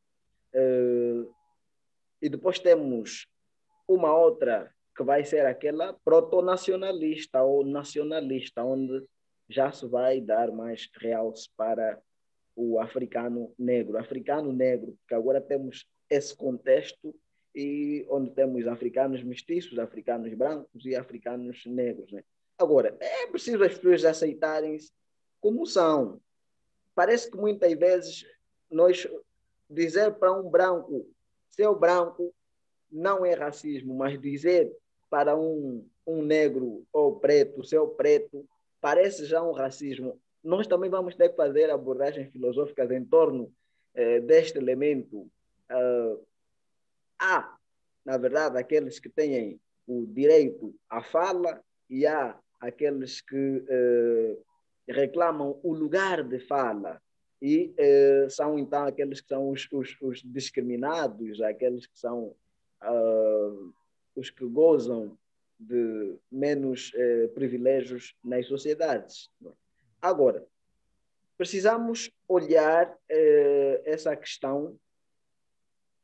E depois temos uma outra que vai ser aquela proto-nacionalista ou nacionalista, onde já se vai dar mais realce para o africano negro. Africano negro, porque agora temos esse contexto e onde temos africanos mestiços, africanos brancos e africanos negros. Né? Agora, é preciso as pessoas aceitarem-se como são. Parece que muitas vezes nós dizer para um branco, seu branco, não é racismo, mas dizer para um negro ou preto, seu preto, parece já um racismo. Nós também vamos ter que fazer abordagens filosóficas em torno deste elemento. Há, na verdade, aqueles que têm o direito à fala e há aqueles que reclamam o lugar de fala e são então aqueles que são os discriminados, aqueles que são os que gozam de menos privilégios nas sociedades. Agora, precisamos olhar essa questão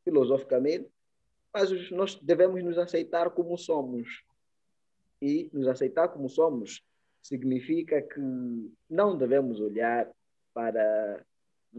filosoficamente, mas nós devemos nos aceitar como somos. E nos aceitar como somos significa que não devemos olhar para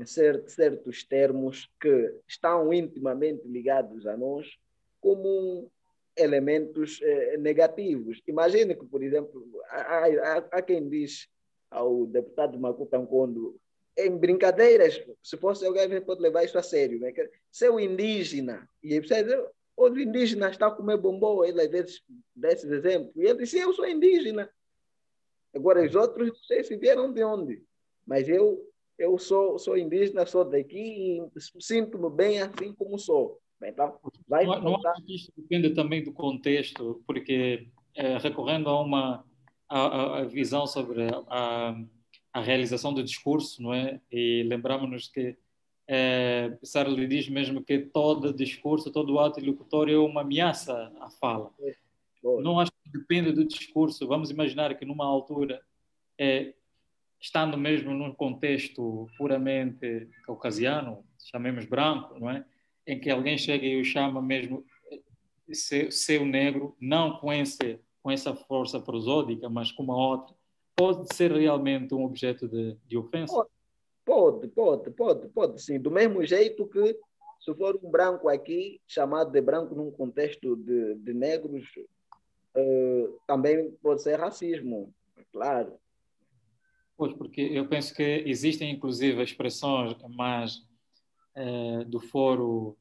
certos termos que estão intimamente ligados a nós como elementos negativos. Imagine que, por exemplo, há quem diz ao deputado Makuta Nkondo, em brincadeiras, se fosse alguém pode levar isso a sério, né? Seu indígena, e você diz, o indígena está a comer bombom, ele às vezes dá esses exemplos, e ele disse, eu sou indígena. Agora, os outros, não sei se vieram de onde, mas eu sou indígena, sou daqui e sinto-me bem assim como sou. Então, não acho que isto depende também do contexto, porque recorrendo a visão sobre a realização do discurso, não é? E lembramos-nos que Sartre diz mesmo que todo discurso, todo ato ilocutório é uma ameaça à fala. Não acho que depende do discurso. Vamos imaginar que numa altura, estando mesmo num contexto puramente caucasiano, chamemos branco, não é? Em que alguém chega e o chama mesmo seu negro, não com essa força prosódica, mas com uma outra, pode ser realmente um objeto de ofensa? Pode, sim. Do mesmo jeito que, se for um branco aqui, chamado de branco num contexto de negros, também pode ser racismo, claro. Pois, porque eu penso que existem, inclusive, expressões mais do foro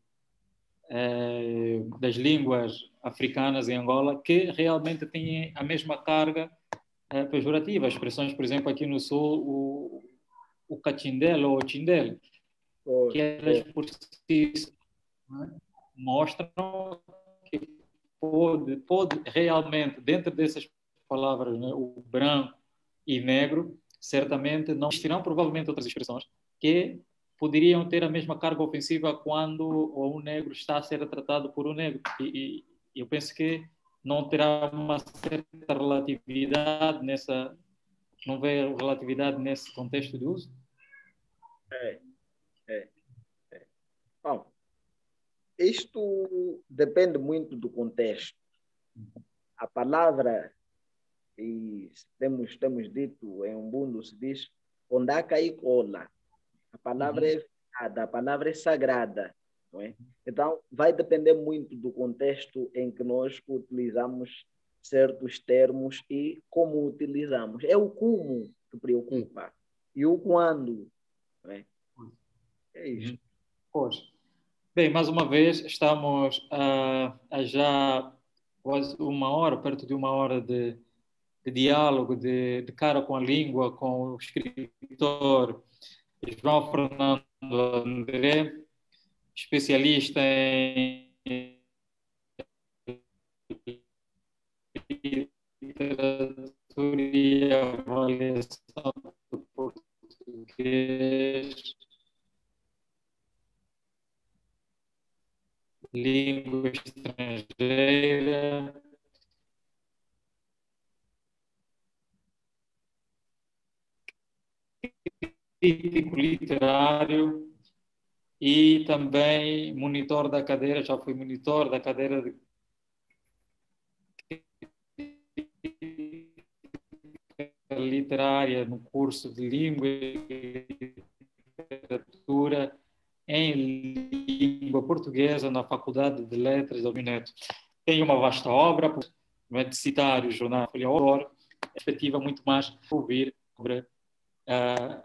das línguas africanas em Angola que realmente têm a mesma carga pejorativa. Expressões, por exemplo, aqui no Sul, o cachindel ou o chindel, que elas por si mostram que pode realmente, dentro dessas palavras, né, o branco e negro, certamente não existirão provavelmente outras expressões que poderiam ter a mesma carga ofensiva quando um negro está a ser tratado por um negro. E eu penso que não terá uma certa relatividade não vê relatividade nesse contexto de uso? Bom, isto depende muito do contexto. A palavra, e temos dito em Umbundo, se diz ondaka e cola. A palavra é sagrada, a palavra é sagrada. Não é? Então, vai depender muito do contexto em que nós utilizamos certos termos e como utilizamos. É o como que preocupa. E o quando. Não é? É isso. Pois. Bem, mais uma vez, estamos a já quase uma hora, perto de uma hora de diálogo, de cara com a língua, com o escritor João Fernando André, especialista em literatura e avaliação do português, língua estrangeira, crítico literário e também monitor da cadeira, já fui monitor da cadeira de literária no curso de Língua e Literatura em língua portuguesa na Faculdade de Letras da Uneneto. Tem uma vasta obra, não é de citar o jornal Folha Ouro, perspectiva muito mais ouvir sobre a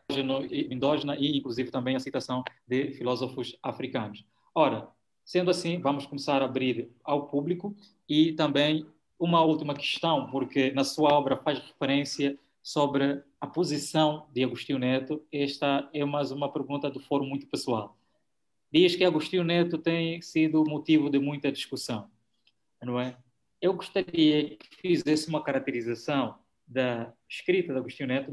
endógena e, inclusive, também a citação de filósofos africanos. Ora, sendo assim, vamos começar a abrir ao público e também uma última questão, porque na sua obra faz referência sobre a posição de Agostinho Neto. Esta é mais uma pergunta do foro muito pessoal. Diz que Agostinho Neto tem sido motivo de muita discussão, não é? Eu gostaria que fizesse uma caracterização da escrita de Agostinho Neto,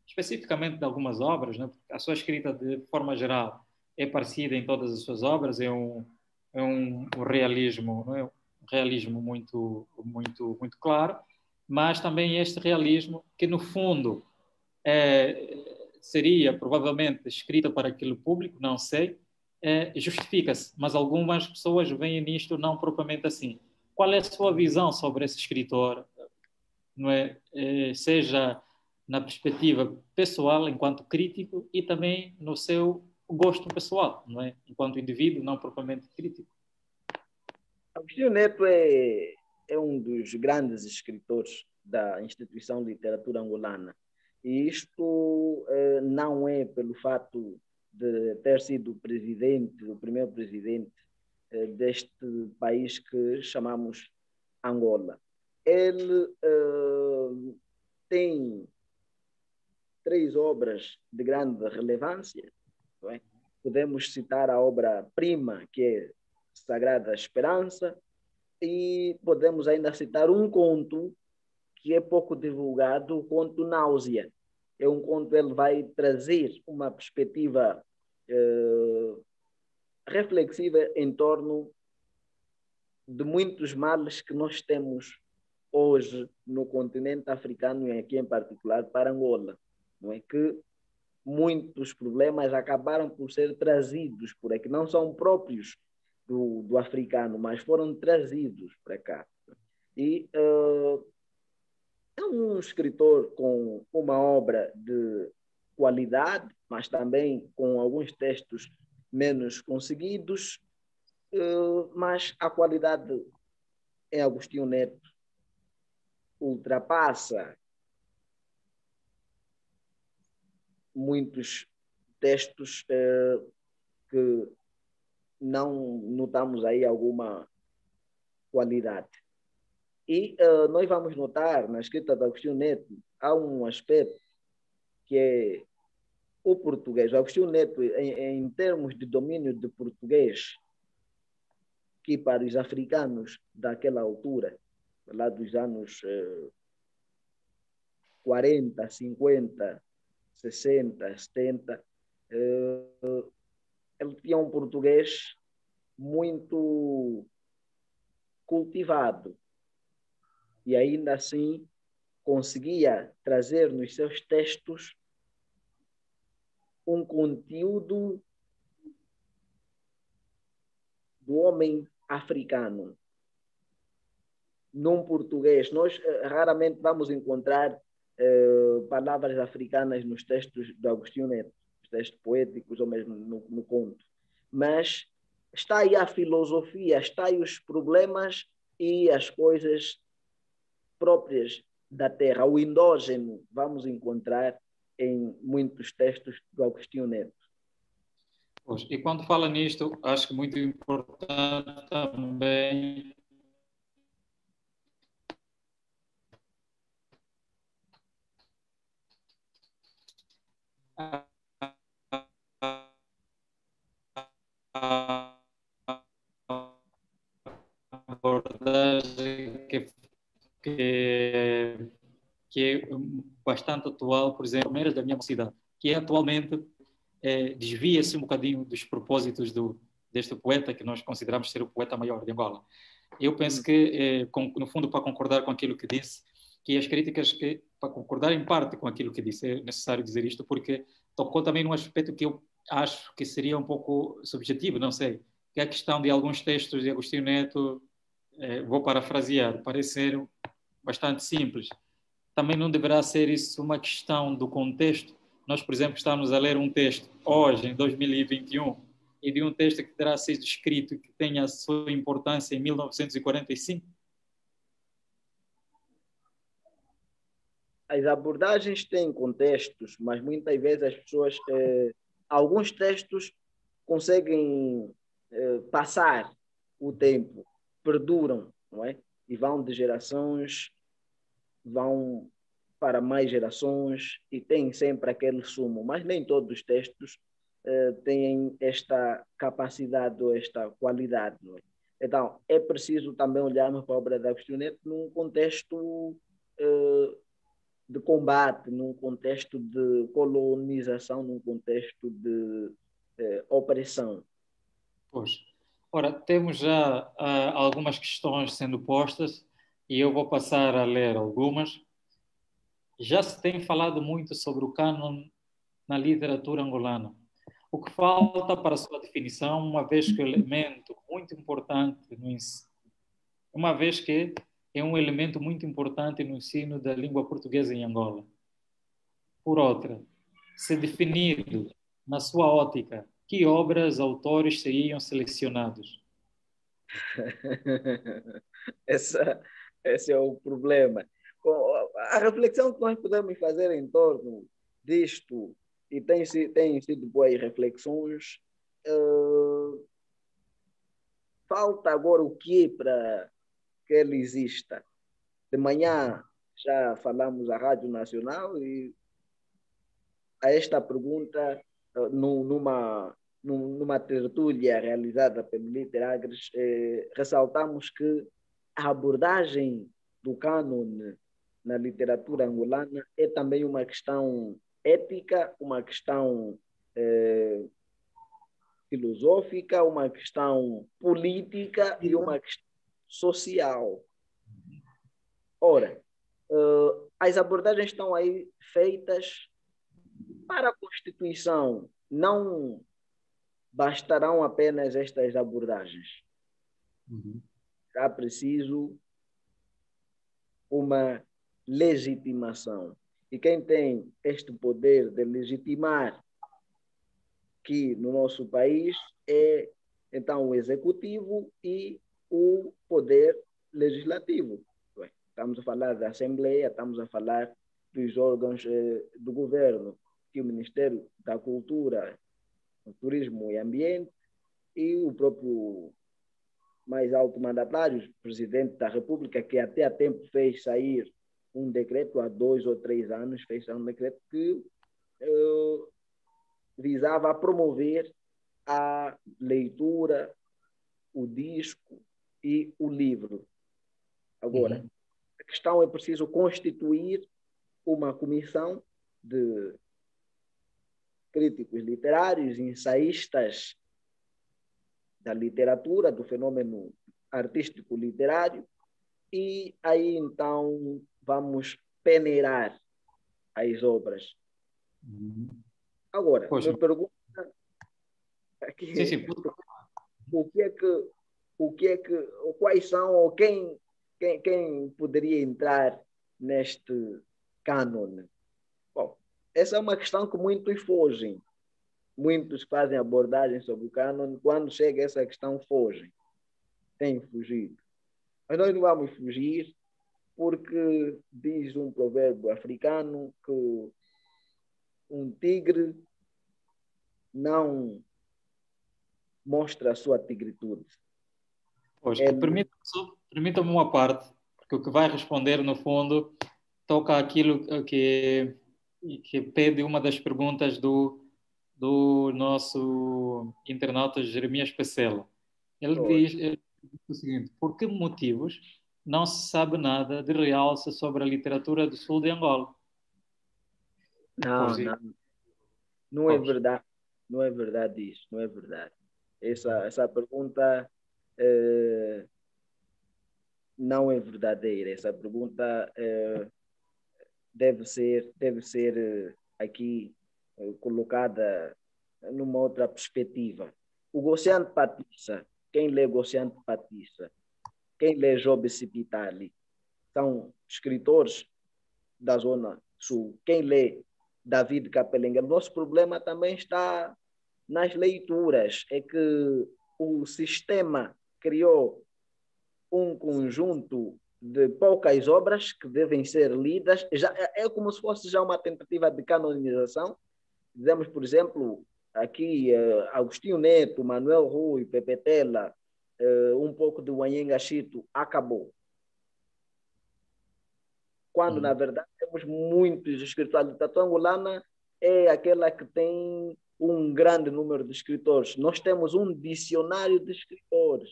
especificamente de algumas obras, né? A sua escrita, de forma geral, é parecida em todas as suas obras, é um realismo, não é? Um realismo muito claro, mas também este realismo que, no fundo, seria provavelmente escrita para aquele público, não sei, justifica-se, mas algumas pessoas veem nisto não propriamente assim. Qual é a sua visão sobre esse escritor, não é? Seja na perspectiva pessoal, enquanto crítico, e também no seu gosto pessoal, não é? Enquanto indivíduo, não propriamente crítico. Agostinho Neto é um dos grandes escritores da instituição de literatura angolana. E isto não é pelo fato de ter sido presidente, o primeiro presidente deste país que chamamos Angola. Ele tem 3 obras de grande relevância. Não é? Podemos citar a obra-prima, que é Sagrada Esperança, e podemos ainda citar um conto que é pouco divulgado, o conto Náusea. É um conto, ele vai trazer uma perspectiva reflexiva em torno de muitos males que nós temos hoje no continente africano e aqui em particular para Angola. Não é? Que muitos problemas acabaram por ser trazidos por aqui, não são próprios do africano, mas foram trazidos para cá. E é um escritor com uma obra de qualidade, mas também com alguns textos menos conseguidos, mas a qualidade em Agostinho Neto ultrapassa muitos textos que não notamos aí alguma qualidade. E nós vamos notar na escrita de Agostinho Neto, há um aspecto que é o português. O Agostinho Neto, em termos de domínio de português, que para os africanos daquela altura, lá dos anos 40, 50, 60, 70, ele tinha um português muito cultivado e ainda assim conseguia trazer nos seus textos um conteúdo do homem africano. Num português, nós raramente vamos encontrar palavras africanas nos textos de Agostinho Neto, nos textos poéticos ou mesmo no conto. Mas está aí a filosofia, está aí os problemas e as coisas próprias da terra. O endógeno vamos encontrar em muitos textos do Agostinho Neto. Pois, e quando fala nisto, acho que muito importante também a abordagem que é bastante atual, por exemplo, Palmeiras da minha cidade, que atualmente desvia-se um bocadinho dos propósitos deste poeta, que nós consideramos ser o poeta maior de Angola. Eu penso que, no fundo, para concordar com aquilo que disse, que as críticas, para concordar em parte com aquilo que disse, é necessário dizer isto, porque tocou também num aspecto que eu acho que seria um pouco subjetivo, não sei, que é a questão de alguns textos de Agostinho Neto, vou parafrasear, parece ser bastante simples. também não deverá ser isso uma questão do contexto. Nós, por exemplo, estamos a ler um texto hoje, em 2021, e de um texto que terá sido escrito que tenha a sua importância em 1945. As abordagens têm contextos, mas muitas vezes as pessoas, alguns textos conseguem passar o tempo, perduram, não é? E vão de gerações, vão para mais gerações e têm sempre aquele sumo, mas nem todos os textos têm esta capacidade ou esta qualidade, não é? Então, é preciso também olharmos para a obra de Agostinho Neto num contexto de combate, num contexto de colonização, num contexto de opressão. Pois. Ora, temos já algumas questões sendo postas e eu vou passar a ler algumas. Já se tem falado muito sobre o cânon na literatura angolana. O que falta para a sua definição, uma vez que o elemento muito importante no ensino, uma vez que é um elemento muito importante no ensino da língua portuguesa em Angola. Por outra, se definido na sua ótica, que obras, autores seriam selecionados? Essa, esse é o problema. A reflexão que nós podemos fazer em torno disto, e tem sido boas reflexões, falta agora o que para que ele exista. De manhã já falamos à Rádio Nacional e a esta pergunta, numa tertúlia realizada pelo Líder Agres, ressaltamos que a abordagem do cânone na literatura angolana é também uma questão ética, uma questão filosófica, uma questão política e uma questão social. Ora, as abordagens estão aí feitas para a Constituição. Não bastarão apenas estas abordagens. Será preciso uma legitimação. E quem tem este poder de legitimar que no nosso país é, então, o executivo e o poder legislativo. Estamos a falar da Assembleia, estamos a falar dos órgãos do governo, que o Ministério da Cultura, Turismo e Ambiente e o próprio mais alto mandatário, o Presidente da República, que até há tempo fez sair um decreto, há 2 ou 3 anos, fez sair um decreto que visava promover a leitura, o disco e o livro. Agora, a questão é preciso constituir uma comissão de críticos literários, ensaístas da literatura, do fenômeno artístico literário, e aí então vamos peneirar as obras. Agora, Poxa. me pergunta aqui, Sim. quais são ou quem poderia entrar neste cânone? Bom, essa é uma questão que muitos fogem. Muitos fazem abordagem sobre o cânone, quando chega essa questão fogem. Têm fugido. Mas nós não vamos fugir porque diz um provérbio africano que um tigre não mostra a sua tigritude. Pois, permita-me uma parte, porque o que vai responder, no fundo, toca aquilo que pede uma das perguntas do nosso internauta Jeremias Pecela. Ele diz o seguinte: por que motivos não se sabe nada de realce sobre a literatura do sul de Angola? Não é verdade. Não é verdade isso, não é verdade. Essa pergunta não é verdadeira. Essa pergunta deve ser aqui colocada numa outra perspectiva. O Gociante Patissa, quem lê Gociante Patissa, quem lê Job Cipitali, são escritores da Zona Sul. Quem lê David Capelenga, o nosso problema também está nas leituras. É que o sistema criou um conjunto de poucas obras que devem ser lidas. Já, é como se fosse já uma tentativa de canonização. Dizemos, por exemplo, aqui Agostinho Neto, Manuel Rui, Pepe Tela, um pouco de Wanyenga Chito, acabou. Quando, na verdade, temos muitos escritores. A literatura angolana é aquela que tem um grande número de escritores. Nós temos um dicionário de escritores.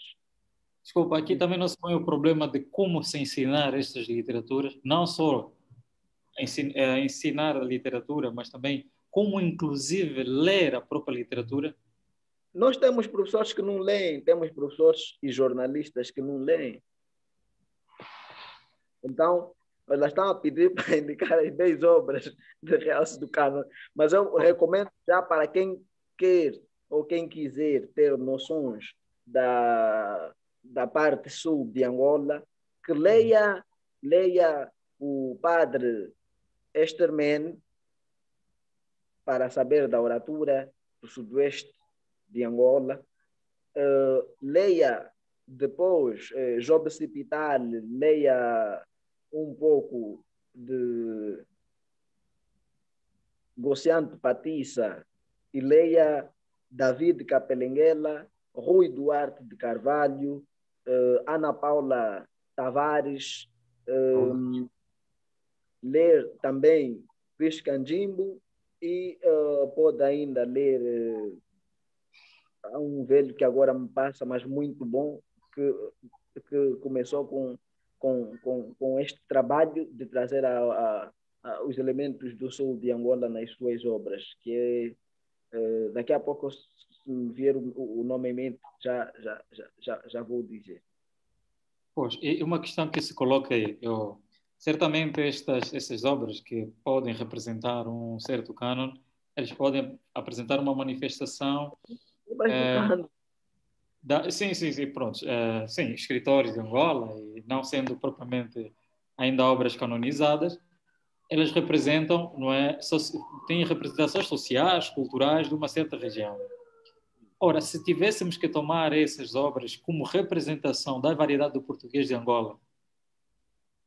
Desculpa, aqui também não se põe o problema de como se ensinar estas literaturas, não só ensinar a literatura, mas também como, inclusive, ler a própria literatura. Nós temos professores que não leem, temos professores e jornalistas que não leem. Então, elas estão a pedir para indicar as 10 obras de realce do Cânone, mas eu recomendo já para quem quer ou quem quiser ter noções da parte sul de Angola, que leia o padre Esterman para saber da oratura do sudoeste de Angola, leia depois Job Cipital, leia um pouco de Gociante Patissa e leia David Capelenguela, Rui Duarte de Carvalho, Ana Paula Tavares, ler também Piscandimbo e pode ainda ler um velho que agora me passa, mas muito bom, que começou com este trabalho de trazer os elementos do sul de Angola nas suas obras, que é, daqui a pouco, se me vier o nome em mente, já vou dizer. Pois, e uma questão que se coloca aí, certamente essas obras que podem representar um certo cânone, eles podem apresentar uma manifestação sim, pronto. Sim, escritores de Angola, e não sendo propriamente ainda obras canonizadas, elas representam, não é, têm representações sociais, culturais de uma certa região. Ora, se tivéssemos que tomar essas obras como representação da variedade do português de Angola,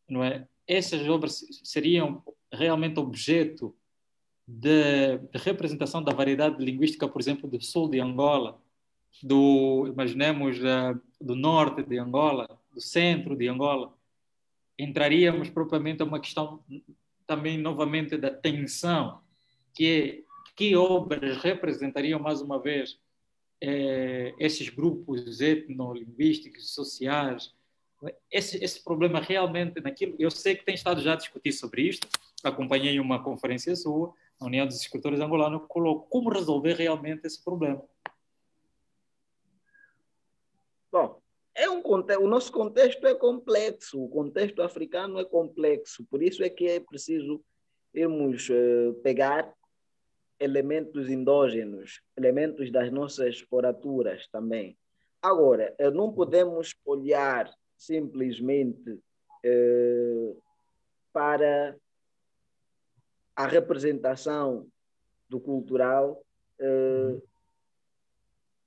não é? Essas obras seriam realmente objeto de representação da variedade linguística, por exemplo, do sul de Angola, imaginemos, do norte de Angola, do centro de Angola. Entraríamos propriamente a uma questão também, novamente, da tensão, que obras representariam, mais uma vez, esses grupos etnolinguísticos, sociais. Esse problema realmente, eu sei que tem estado já a discutir sobre isto, acompanhei uma conferência sua, na União dos Escritores Angolanos, colocou como resolver realmente esse problema. Bom, o nosso contexto é complexo, o contexto africano é complexo, por isso é que é preciso irmos pegar elementos endógenos, elementos das nossas oraturas também. Agora, não podemos olhar simplesmente para a representação do cultural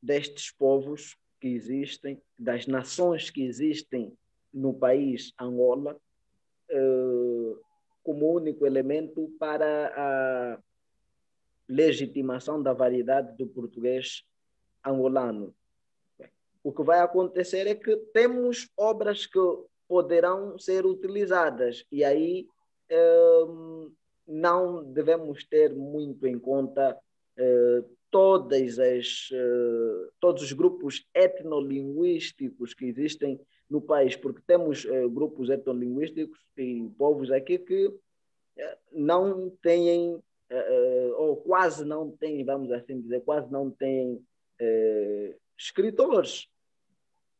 destes povos que existem, das nações que existem no país Angola, como único elemento para a legitimação da variedade do português angolano. O que vai acontecer é que temos obras que poderão ser utilizadas e aí não devemos ter muito em conta todos os grupos etnolinguísticos que existem no país, porque temos grupos etnolinguísticos e povos aqui que não têm, ou quase não têm, vamos assim dizer, quase não têm escritores.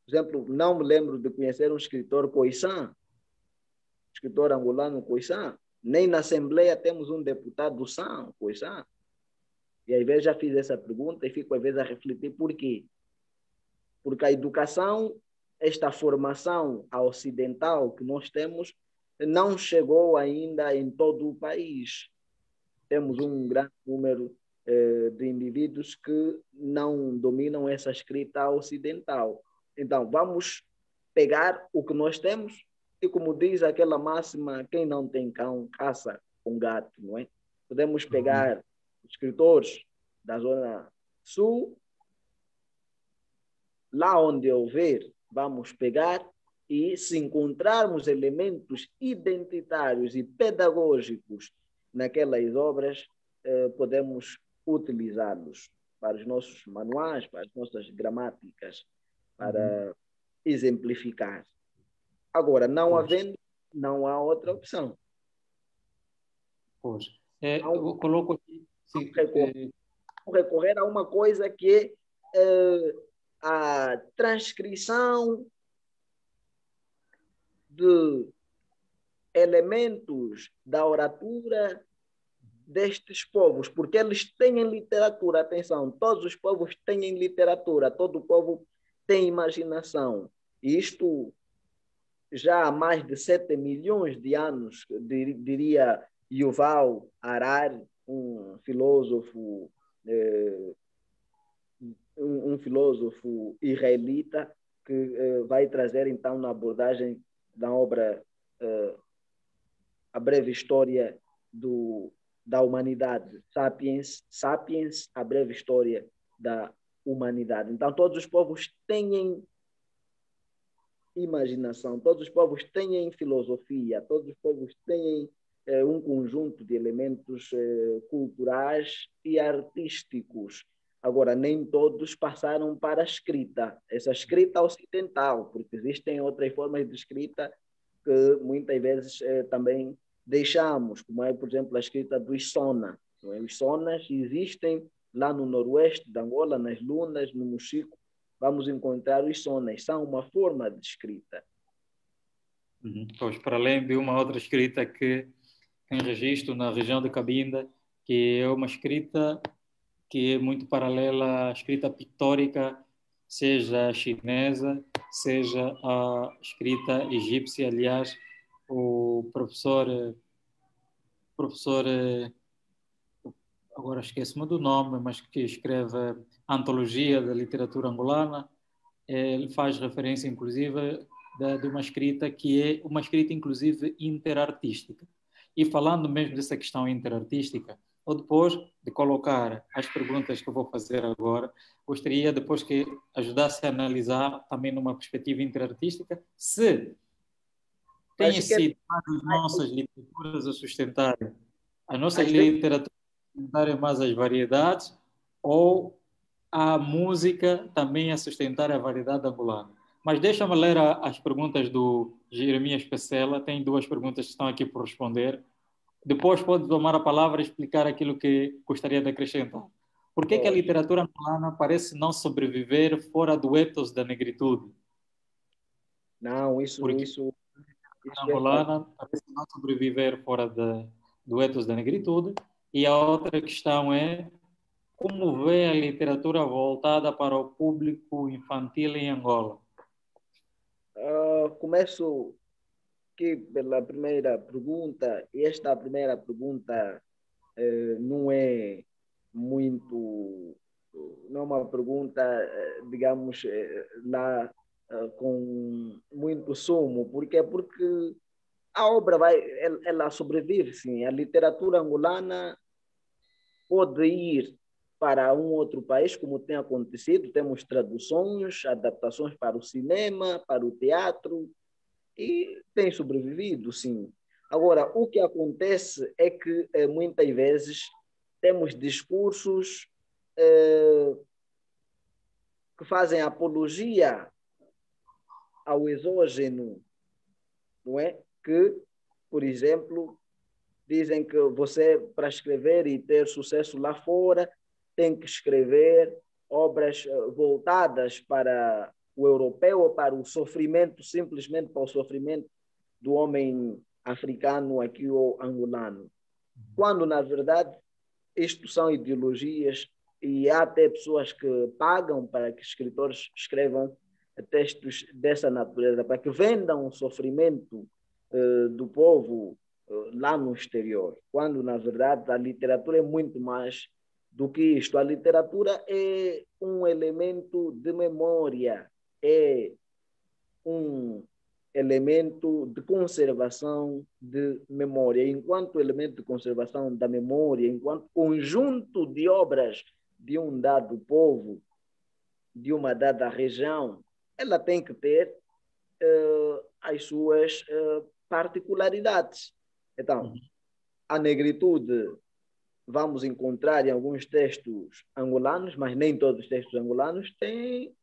Por exemplo, não me lembro de conhecer um escritor coissã, escritor angolano coissã. Nem na Assembleia temos um deputado Sam, coissã. E às vezes já fiz essa pergunta e fico às vezes a refletir por quê. Porque a educação, esta formação ocidental que nós temos, não chegou ainda em todo o país. Temos um grande número de indivíduos que não dominam essa escrita ocidental. Então, vamos pegar o que nós temos e, como diz aquela máxima, quem não tem cão, caça com gato, não é? Podemos pegar escritores da Zona Sul, lá onde houver, vamos pegar e, se encontrarmos elementos identitários e pedagógicos naquelas obras, podemos utilizá-los para os nossos manuais, para as nossas gramáticas, para exemplificar. Agora, não havendo, não há outra opção. Pois. Eu coloco aqui. Sim, recorrer a uma coisa que é a transcrição de elementos da oratura destes povos, porque eles têm literatura, atenção, todos os povos têm literatura, todo povo tem imaginação. E isto já há mais de 7 milhões de anos, diria Yuval Harari, um filósofo israelita, que vai trazer então na abordagem da obra A Breve História da Humanidade, Sapiens, A Breve História da Humanidade. Então todos os povos têm imaginação, todos os povos têm filosofia, todos os povos têm um conjunto de elementos culturais e artísticos. Agora, nem todos passaram para a escrita, essa escrita ocidental, porque existem outras formas de escrita que muitas vezes também deixamos, como é, por exemplo, a escrita dos Sona. Os Sonas existem lá no noroeste de Angola, nas Lunas, no Mochico. Vamos encontrar os Sonas, são uma forma de escrita. Pois, para além de uma outra escrita que tem registro na região de Cabinda, que é uma escrita que é muito paralela à escrita pictórica, seja chinesa, seja a escrita egípcia. Aliás, o professor agora esqueço-me do nome, mas que escreve a Antologia da Literatura Angolana, ele faz referência, inclusive, de uma escrita que é uma escrita, inclusive, interartística. E falando mesmo dessa questão interartística, ou depois de colocar as perguntas que eu vou fazer agora, gostaria depois que ajudasse a analisar também numa perspectiva interartística se tem sido as nossas literaturas a sustentarem as nossas literaturas a sustentarem mais as variedades ou a música também a sustentar a variedade angolana. Mas deixa-me ler as perguntas do Jeremias Pecela. Tem 2 perguntas que estão aqui por responder. Depois pode tomar a palavra e explicar aquilo que gostaria de acrescentar. Por que a literatura angolana parece não sobreviver fora do ethos da negritude? Não, isso a angolana parece não sobreviver fora do ethos da negritude. E a outra questão é como vê a literatura voltada para o público infantil em Angola? Começo aqui pela primeira pergunta. Esta primeira pergunta não é muito, não é uma pergunta, digamos, lá com muito sumo. Por quê? Porque a obra ela sobrevive, sim. A literatura angolana pode ir para um outro país, como tem acontecido. Temos traduções, adaptações para o cinema, para o teatro, e tem sobrevivido, sim. Agora, o que acontece é que muitas vezes temos discursos que fazem apologia ao exógeno, não é? Que, por exemplo, dizem que você, para escrever e ter sucesso lá fora, tem que escrever obras voltadas para o europeu ou para o sofrimento, simplesmente para o sofrimento do homem africano aqui ou angolano. Quando, na verdade, isto são ideologias e há até pessoas que pagam para que escritores escrevam textos dessa natureza, para que vendam o sofrimento do povo lá no exterior, quando, na verdade, a literatura é muito mais do que isto. A literatura é um elemento de memória, é um elemento de conservação de memória. Enquanto elemento de conservação da memória, enquanto conjunto de obras de um dado povo, de uma dada região, ela tem que ter as suas particularidades. Então, a negritude vamos encontrar em alguns textos angolanos, mas nem todos os textos angolanos têm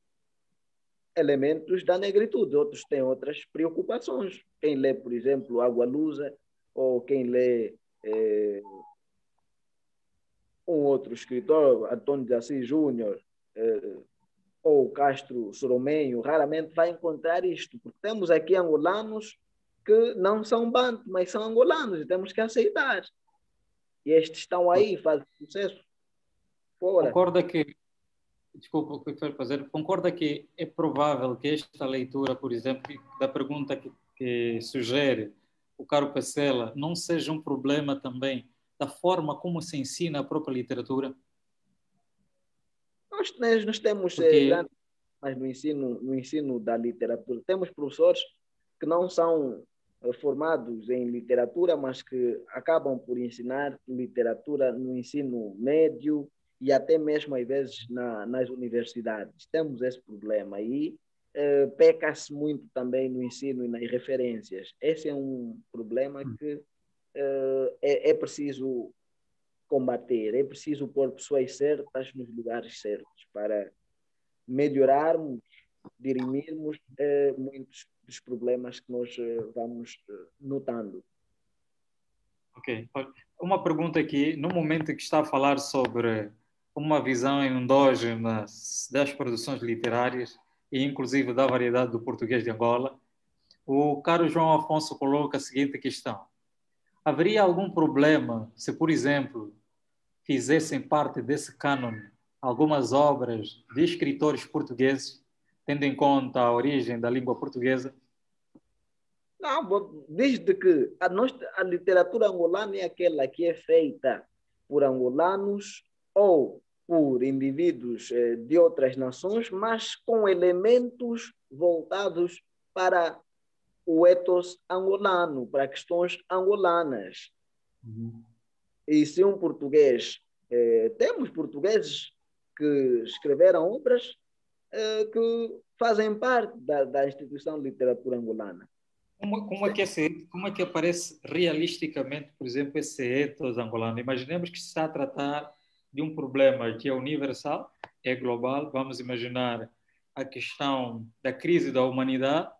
elementos da negritude, outros têm outras preocupações. Quem lê, por exemplo, Água Lusa, ou quem lê um outro escritor, Antônio de Assis Júnior, ou Castro Soromenho, raramente vai encontrar isto, porque temos aqui angolanos que não são banto, mas são angolanos, e temos que aceitar. E estes estão aí, fazem sucesso fora. Concorda que, desculpa o que foi fazer, concorda que é provável que esta leitura, por exemplo, da pergunta que sugere o caro Pecela, não seja um problema também da forma como se ensina a própria literatura? Nós temos Porque... mas no ensino da literatura, temos professores que não são formados em literatura, mas que acabam por ensinar literatura no ensino médio e até mesmo, às vezes, nas universidades. Temos esse problema e peca-se muito também no ensino e nas referências. Esse é um problema que é preciso combater, é preciso pôr pessoas certas nos lugares certos para melhorarmos, dirimirmos muitos dos problemas que nós vamos notando. Ok. Uma pergunta aqui, no momento que está a falar sobre uma visão endógena das produções literárias e inclusive da variedade do português de Angola, o caro João Afonso coloca a seguinte questão: haveria algum problema se, por exemplo, fizessem parte desse cânone algumas obras de escritores portugueses, tendo em conta a origem da língua portuguesa? Não, desde que a literatura angolana é aquela que é feita por angolanos ou por indivíduos de outras nações, mas com elementos voltados para o ethos angolano, para questões angolanas. E se um português... temos portugueses que escreveram obras que fazem parte da instituição de literatura angolana. Como é que aparece realisticamente, por exemplo, esse ethos angolano? Imaginemos que se está a tratar de um problema que é universal, é global. Vamos imaginar a questão da crise da humanidade,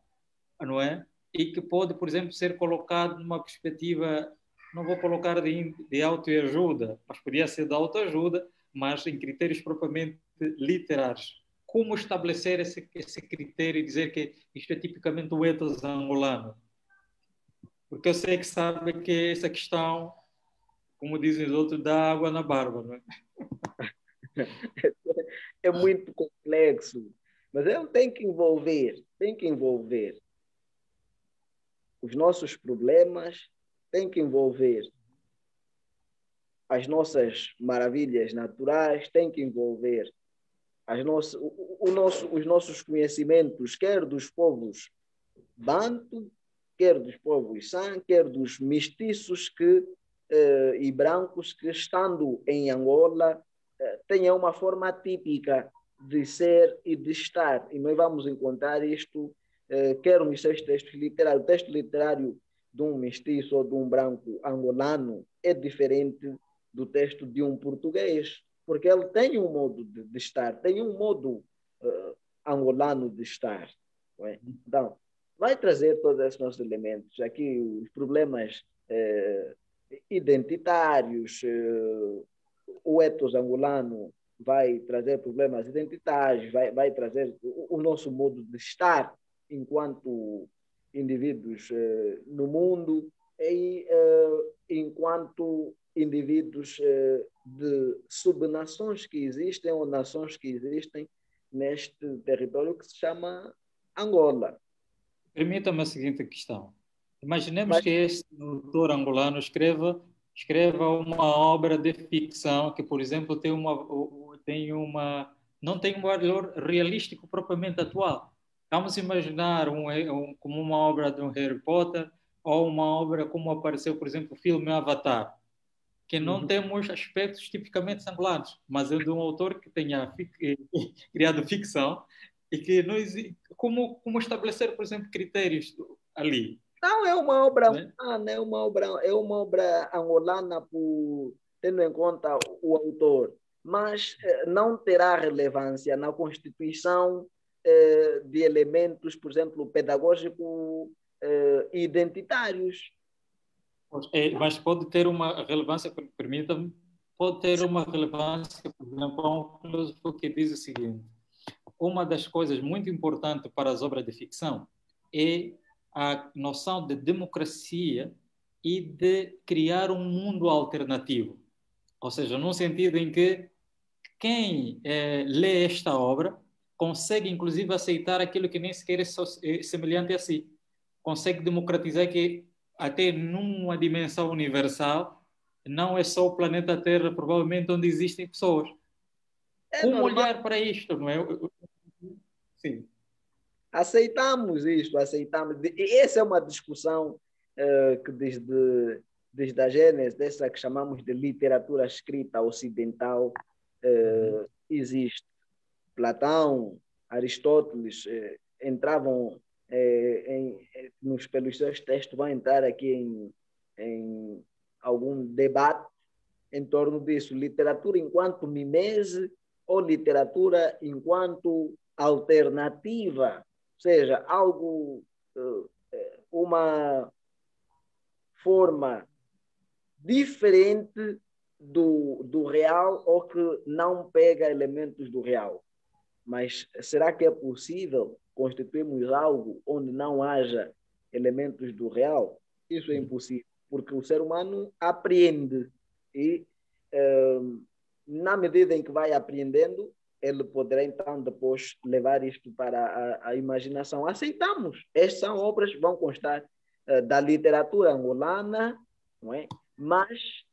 não é? E que pode, por exemplo, ser colocado numa perspectiva, não vou colocar de autoajuda, mas poderia ser de autoajuda, mas em critérios propriamente literários. Como estabelecer esse critério e dizer que isto é tipicamente o ethos angolano? Porque eu sei que sabe que essa questão, como dizem os outros, dá água na barba, não é? É muito complexo, mas ele tem que envolver os nossos problemas, tem que envolver as nossas maravilhas naturais, tem que envolver os nossos conhecimentos, quer dos povos banto, quer dos povos san, quer dos mestiços e brancos que, estando em Angola, tenham uma forma típica de ser e de estar. E nós vamos encontrar isto, quer nos seus textos literários. O texto literário de um mestiço ou de um branco angolano é diferente do texto de um português, porque ele tem um modo de estar, tem um modo angolano de estar. Não é? Então, vai trazer todos esses nossos elementos. Aqui, os problemas identitários, o ethos angolano vai trazer problemas identitários, vai trazer o nosso modo de estar enquanto indivíduos no mundo e enquanto indivíduos de subnações que existem ou nações que existem neste território que se chama Angola. Permita-me a seguinte questão. Imaginemos Mas que este autor angolano escreva uma obra de ficção que, por exemplo, não tem um valor realístico propriamente atual. Vamos imaginar como uma obra de um Harry Potter ou uma obra como apareceu, por exemplo, o filme Avatar, que não temos aspectos tipicamente angolanos, mas é de um autor que tenha criado ficção e que não existe, como estabelecer, por exemplo, critérios ali, não é uma obra né? angolana, é uma obra angolana tendo em conta o autor, mas não terá relevância na constituição de elementos, por exemplo, pedagógico identitários. Mas pode ter uma relevância, permita-me, pode ter uma relevância, por exemplo, há um filósofo que diz o seguinte: uma das coisas muito importantes para as obras de ficção é a noção de democracia e de criar um mundo alternativo. Ou seja, num sentido em que quem lê esta obra consegue, inclusive, aceitar aquilo que nem sequer é semelhante a si. Consegue democratizar que, até numa dimensão universal, não é só o planeta Terra, provavelmente, onde existem pessoas. É Como normal, olhar para isto, não é? Sim. aceitamos isto, aceitamos. E essa é uma discussão que desde a gênese, dessa que chamamos de literatura escrita ocidental, existe. Platão, Aristóteles entravam pelos seus textos, vão entrar aqui em algum debate em torno disso. Literatura enquanto mimese ou literatura enquanto alternativa, ou seja, algo, uma forma diferente do real ou que não pega elementos do real. Mas será que é possível constituirmos algo onde não haja elementos do real? Isso é impossível, porque o ser humano apreende e, na medida em que vai apreendendo, ele poderá então depois levar isto para a imaginação. Aceitamos. Estas são obras que vão constar da literatura angolana, não é? Mas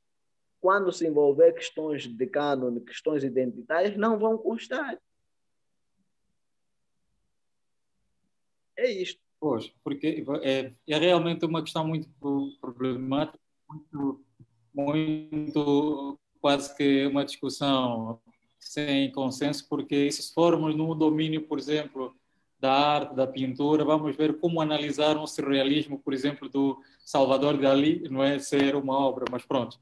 quando se envolver questões de cânone, questões identitárias, não vão constar. É isto. Pois, porque é realmente uma questão muito problemática, muito, muito quase que uma discussão sem consenso, porque se formos no domínio, por exemplo, da arte, da pintura, vamos ver como analisar um surrealismo, por exemplo, do Salvador Dalí, não é ser uma obra, mas pronto.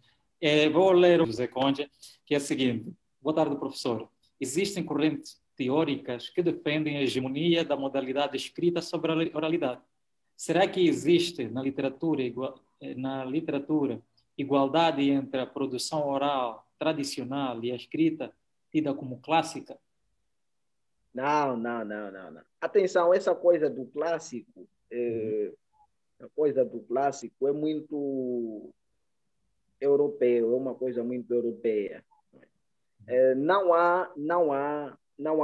Vou ler o José Conde, que é o seguinte: boa tarde, professor. Existem correntes teóricas que defendem a hegemonia da modalidade escrita sobre a oralidade. Será que existe na literatura igualdade entre a produção oral tradicional e a escrita tida como clássica? Não. Atenção, essa coisa do clássico, a coisa do clássico é muito europeu, é uma coisa muito europeia. Não há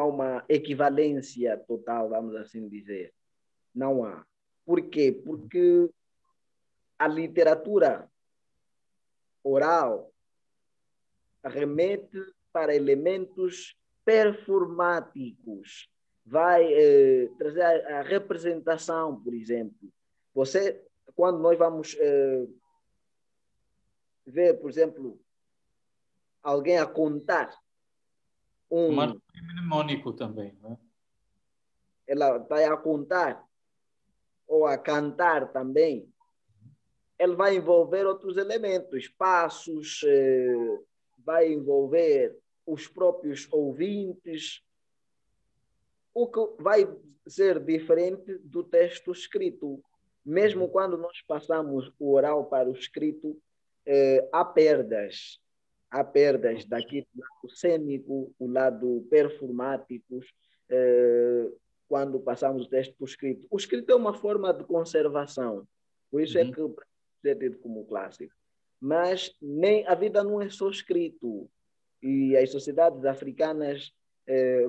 uma equivalência total, vamos assim dizer. Não há. Por quê? Porque a literatura oral remete para elementos performáticos. Vai trazer a representação, por exemplo. Quando nós vamos ver, por exemplo, alguém a contar Chamar mnemônico também, né? ela vai a contar ou a cantar também, ele vai envolver outros elementos, passos, vai envolver os próprios ouvintes, o que vai ser diferente do texto escrito. Mesmo quando nós passamos o oral para o escrito, há perdas. Há perdas daqui do lado cênico, o lado performático, quando passamos o texto para o escrito. O escrito é uma forma de conservação, por isso é que é tido como clássico. Mas nem a vida não é só escrito. E as sociedades africanas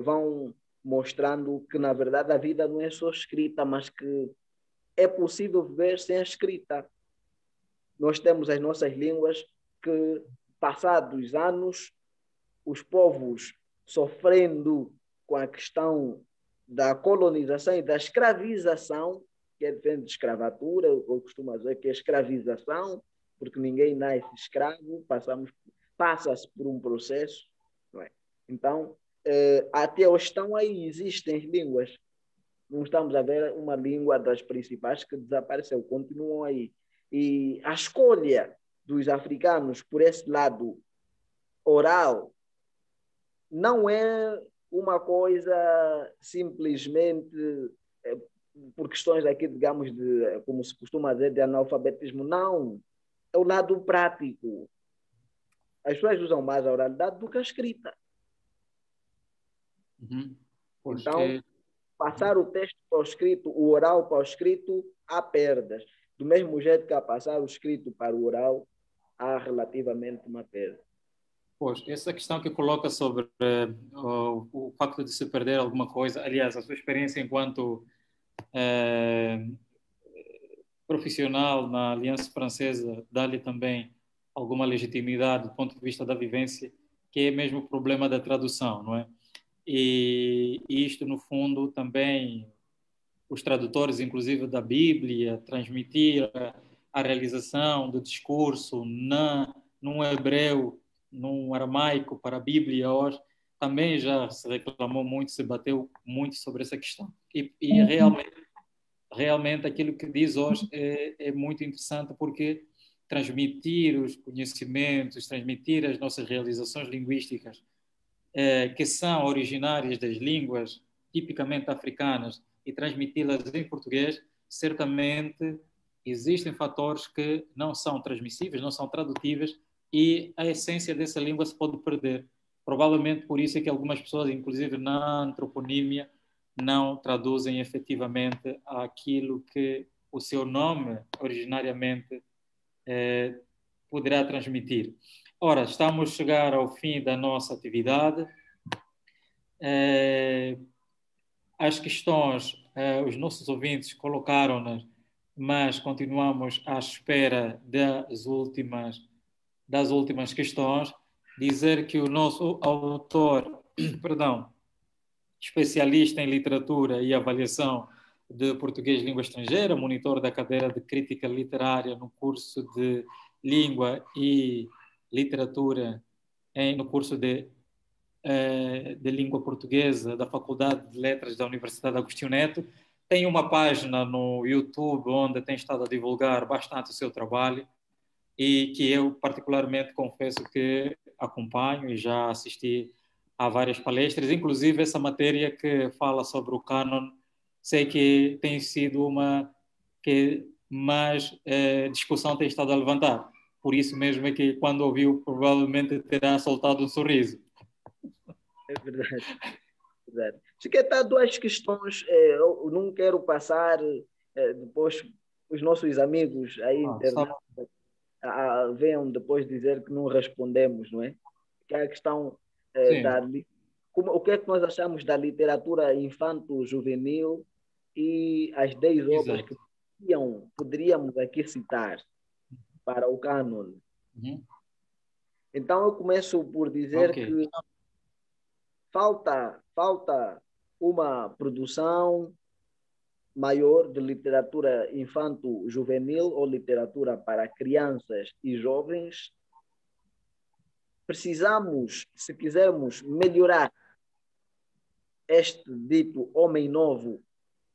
vão mostrando que, na verdade, a vida não é só escrita, mas que é possível viver sem a escrita. Nós temos as nossas línguas que, passados anos, os povos sofrendo com a questão da colonização e da escravização, que é diferente de escravatura, eu costumo dizer que é escravização, porque ninguém nasce escravo, passa-se por um processo, não é? Então, até hoje estão aí, existem as línguas. Não estamos a ver uma língua das principais que desapareceu, continuam aí. E a escolha dos africanos por esse lado oral não é uma coisa simplesmente por questões aqui, digamos, de, como se costuma dizer, de analfabetismo. Não. É o lado prático. As pessoas usam mais a oralidade do que a escrita. Então, passar o texto para o escrito, o oral para o escrito, há perdas. Do mesmo jeito que a passar o escrito para o oral, há relativamente uma perda. Pois, essa questão que coloca sobre o facto de se perder alguma coisa, aliás, a sua experiência enquanto profissional na Aliança Francesa dá-lhe também alguma legitimidade do ponto de vista da vivência, que é mesmo o problema da tradução, não é? E isto, no fundo, também os tradutores, inclusive da Bíblia, transmitir a realização do discurso num hebreu, num aramaico para a Bíblia hoje, também já se reclamou muito, se bateu muito sobre essa questão. E realmente aquilo que diz hoje é muito interessante, porque transmitir os conhecimentos, transmitir as nossas realizações linguísticas, que são originárias das línguas tipicamente africanas, e transmiti-las em português, certamente existem fatores que não são transmissíveis, não são tradutíveis, e a essência dessa língua se pode perder. Provavelmente por isso é que algumas pessoas, inclusive na antroponímia, não traduzem efetivamente aquilo que o seu nome originariamente poderá transmitir. Ora, estamos a chegar ao fim da nossa atividade. As questões, os nossos ouvintes colocaram-nas, mas continuamos à espera das últimas questões. Dizer que o nosso autor, perdão, especialista em literatura e avaliação de português língua estrangeira, monitor da cadeira de crítica literária no curso de língua e literatura, no curso de língua portuguesa da Faculdade de Letras da Universidade Agostinho Neto. Tem uma página no YouTube onde tem estado a divulgar bastante o seu trabalho e que eu particularmente confesso que acompanho e já assisti a várias palestras, inclusive essa matéria que fala sobre o cânon, sei que tem sido uma que mais discussão tem estado a levantar. Por isso mesmo é que quando ouviu provavelmente terá soltado um sorriso. É verdade. Verdade. Chiqueta, duas questões. Eu não quero passar depois os nossos amigos aí internautas venham depois dizer que não respondemos, não é? Que é a questão o que é que nós achamos da literatura infanto-juvenil e as 10 obras que poderíamos aqui citar para o cânon. Então eu começo por dizer que falta uma produção maior de literatura infanto-juvenil ou literatura para crianças e jovens. Precisamos, se quisermos melhorar este dito homem novo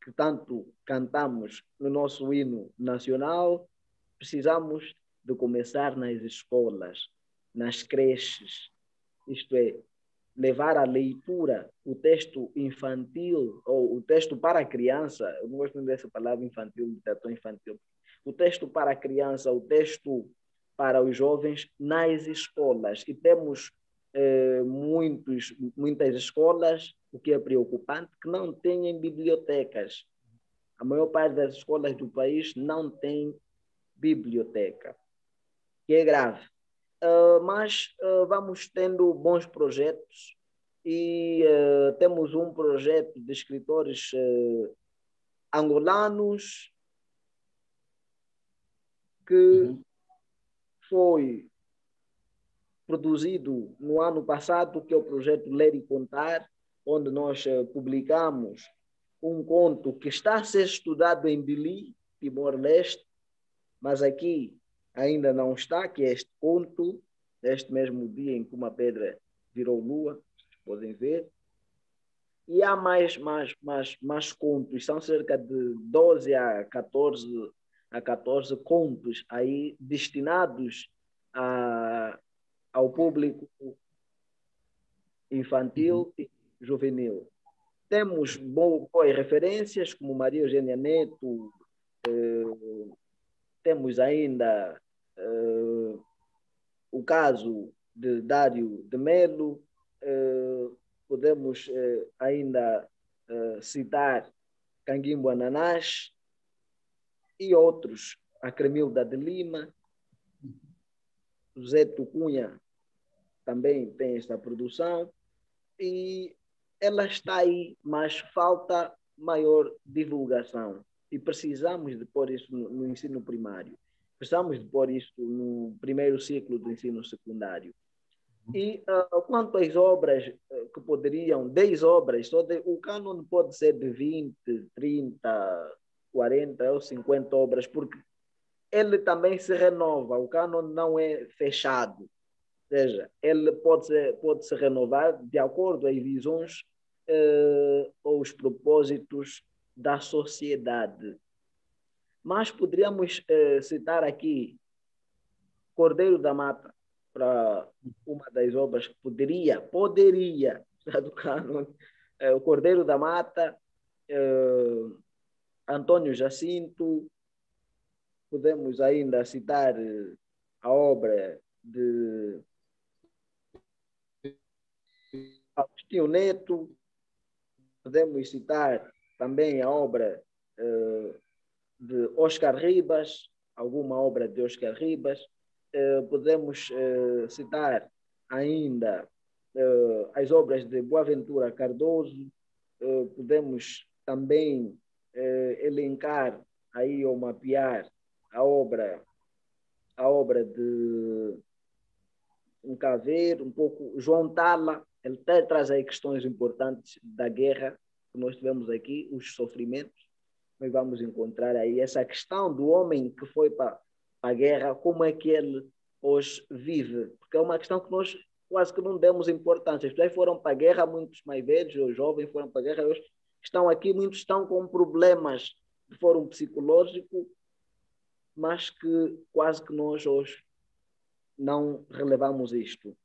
que tanto cantamos no nosso hino nacional, precisamos de começar nas escolas, nas creches, isto é, levar a leitura, o texto infantil, ou o texto para a criança, eu não gosto dessa palavra infantil, literatura infantil, o texto para a criança, o texto para os jovens nas escolas. E temos muitas escolas, o que é preocupante, que não têm bibliotecas. A maior parte das escolas do país não tem biblioteca, que é grave. Mas vamos tendo bons projetos e temos um projeto de escritores angolanos que foi produzido no ano passado, que é o projeto Ler e Contar, onde nós publicamos um conto que está a ser estudado em Dili, Timor-Leste, mas aqui ainda não está, que é este conto, neste mesmo dia em que uma pedra virou lua, vocês podem ver. E há mais contos, são cerca de 12 a 14 contos aí destinados ao público infantil e juvenil. Temos boas referências, como Maria Eugênia Neto, temos ainda o caso de Dário de Melo, podemos ainda citar Canguimbo Ananás e outros, a Cremilda de Lima, José Tucunha também tem esta produção, e ela está aí, mas falta maior divulgação. E precisamos de pôr isso no ensino primário. Precisamos de pôr isso no primeiro ciclo do ensino secundário. E quanto às obras que poderiam, 10 obras, o cânon pode ser de 20, 30, 40 ou 50 obras, porque ele também se renova, o cânon não é fechado. Ou seja, ele pode se renovar de acordo às visões ou os propósitos da sociedade. Mas poderíamos citar aqui Cordeiro da Mata, para uma das obras que poderia do cânon, o Cordeiro da Mata, Antônio Jacinto. Podemos ainda citar a obra de Agostinho Neto, podemos citar também a obra de Oscar Ribas, alguma obra de Oscar Ribas. Podemos citar ainda as obras de Boaventura Cardoso. Podemos também elencar aí ou mapear a obra de um Caveiro, um pouco João Tala. Ele até traz aí questões importantes da guerra que nós tivemos aqui, os sofrimentos. Nós vamos encontrar aí essa questão do homem que foi para a guerra, como é que ele hoje vive, porque é uma questão que nós quase que não demos importância. As pessoas foram para a guerra, muitos mais velhos ou jovens foram para a guerra, hoje estão aqui, muitos estão com problemas de fórum psicológico, mas que quase que nós hoje não relevamos isto.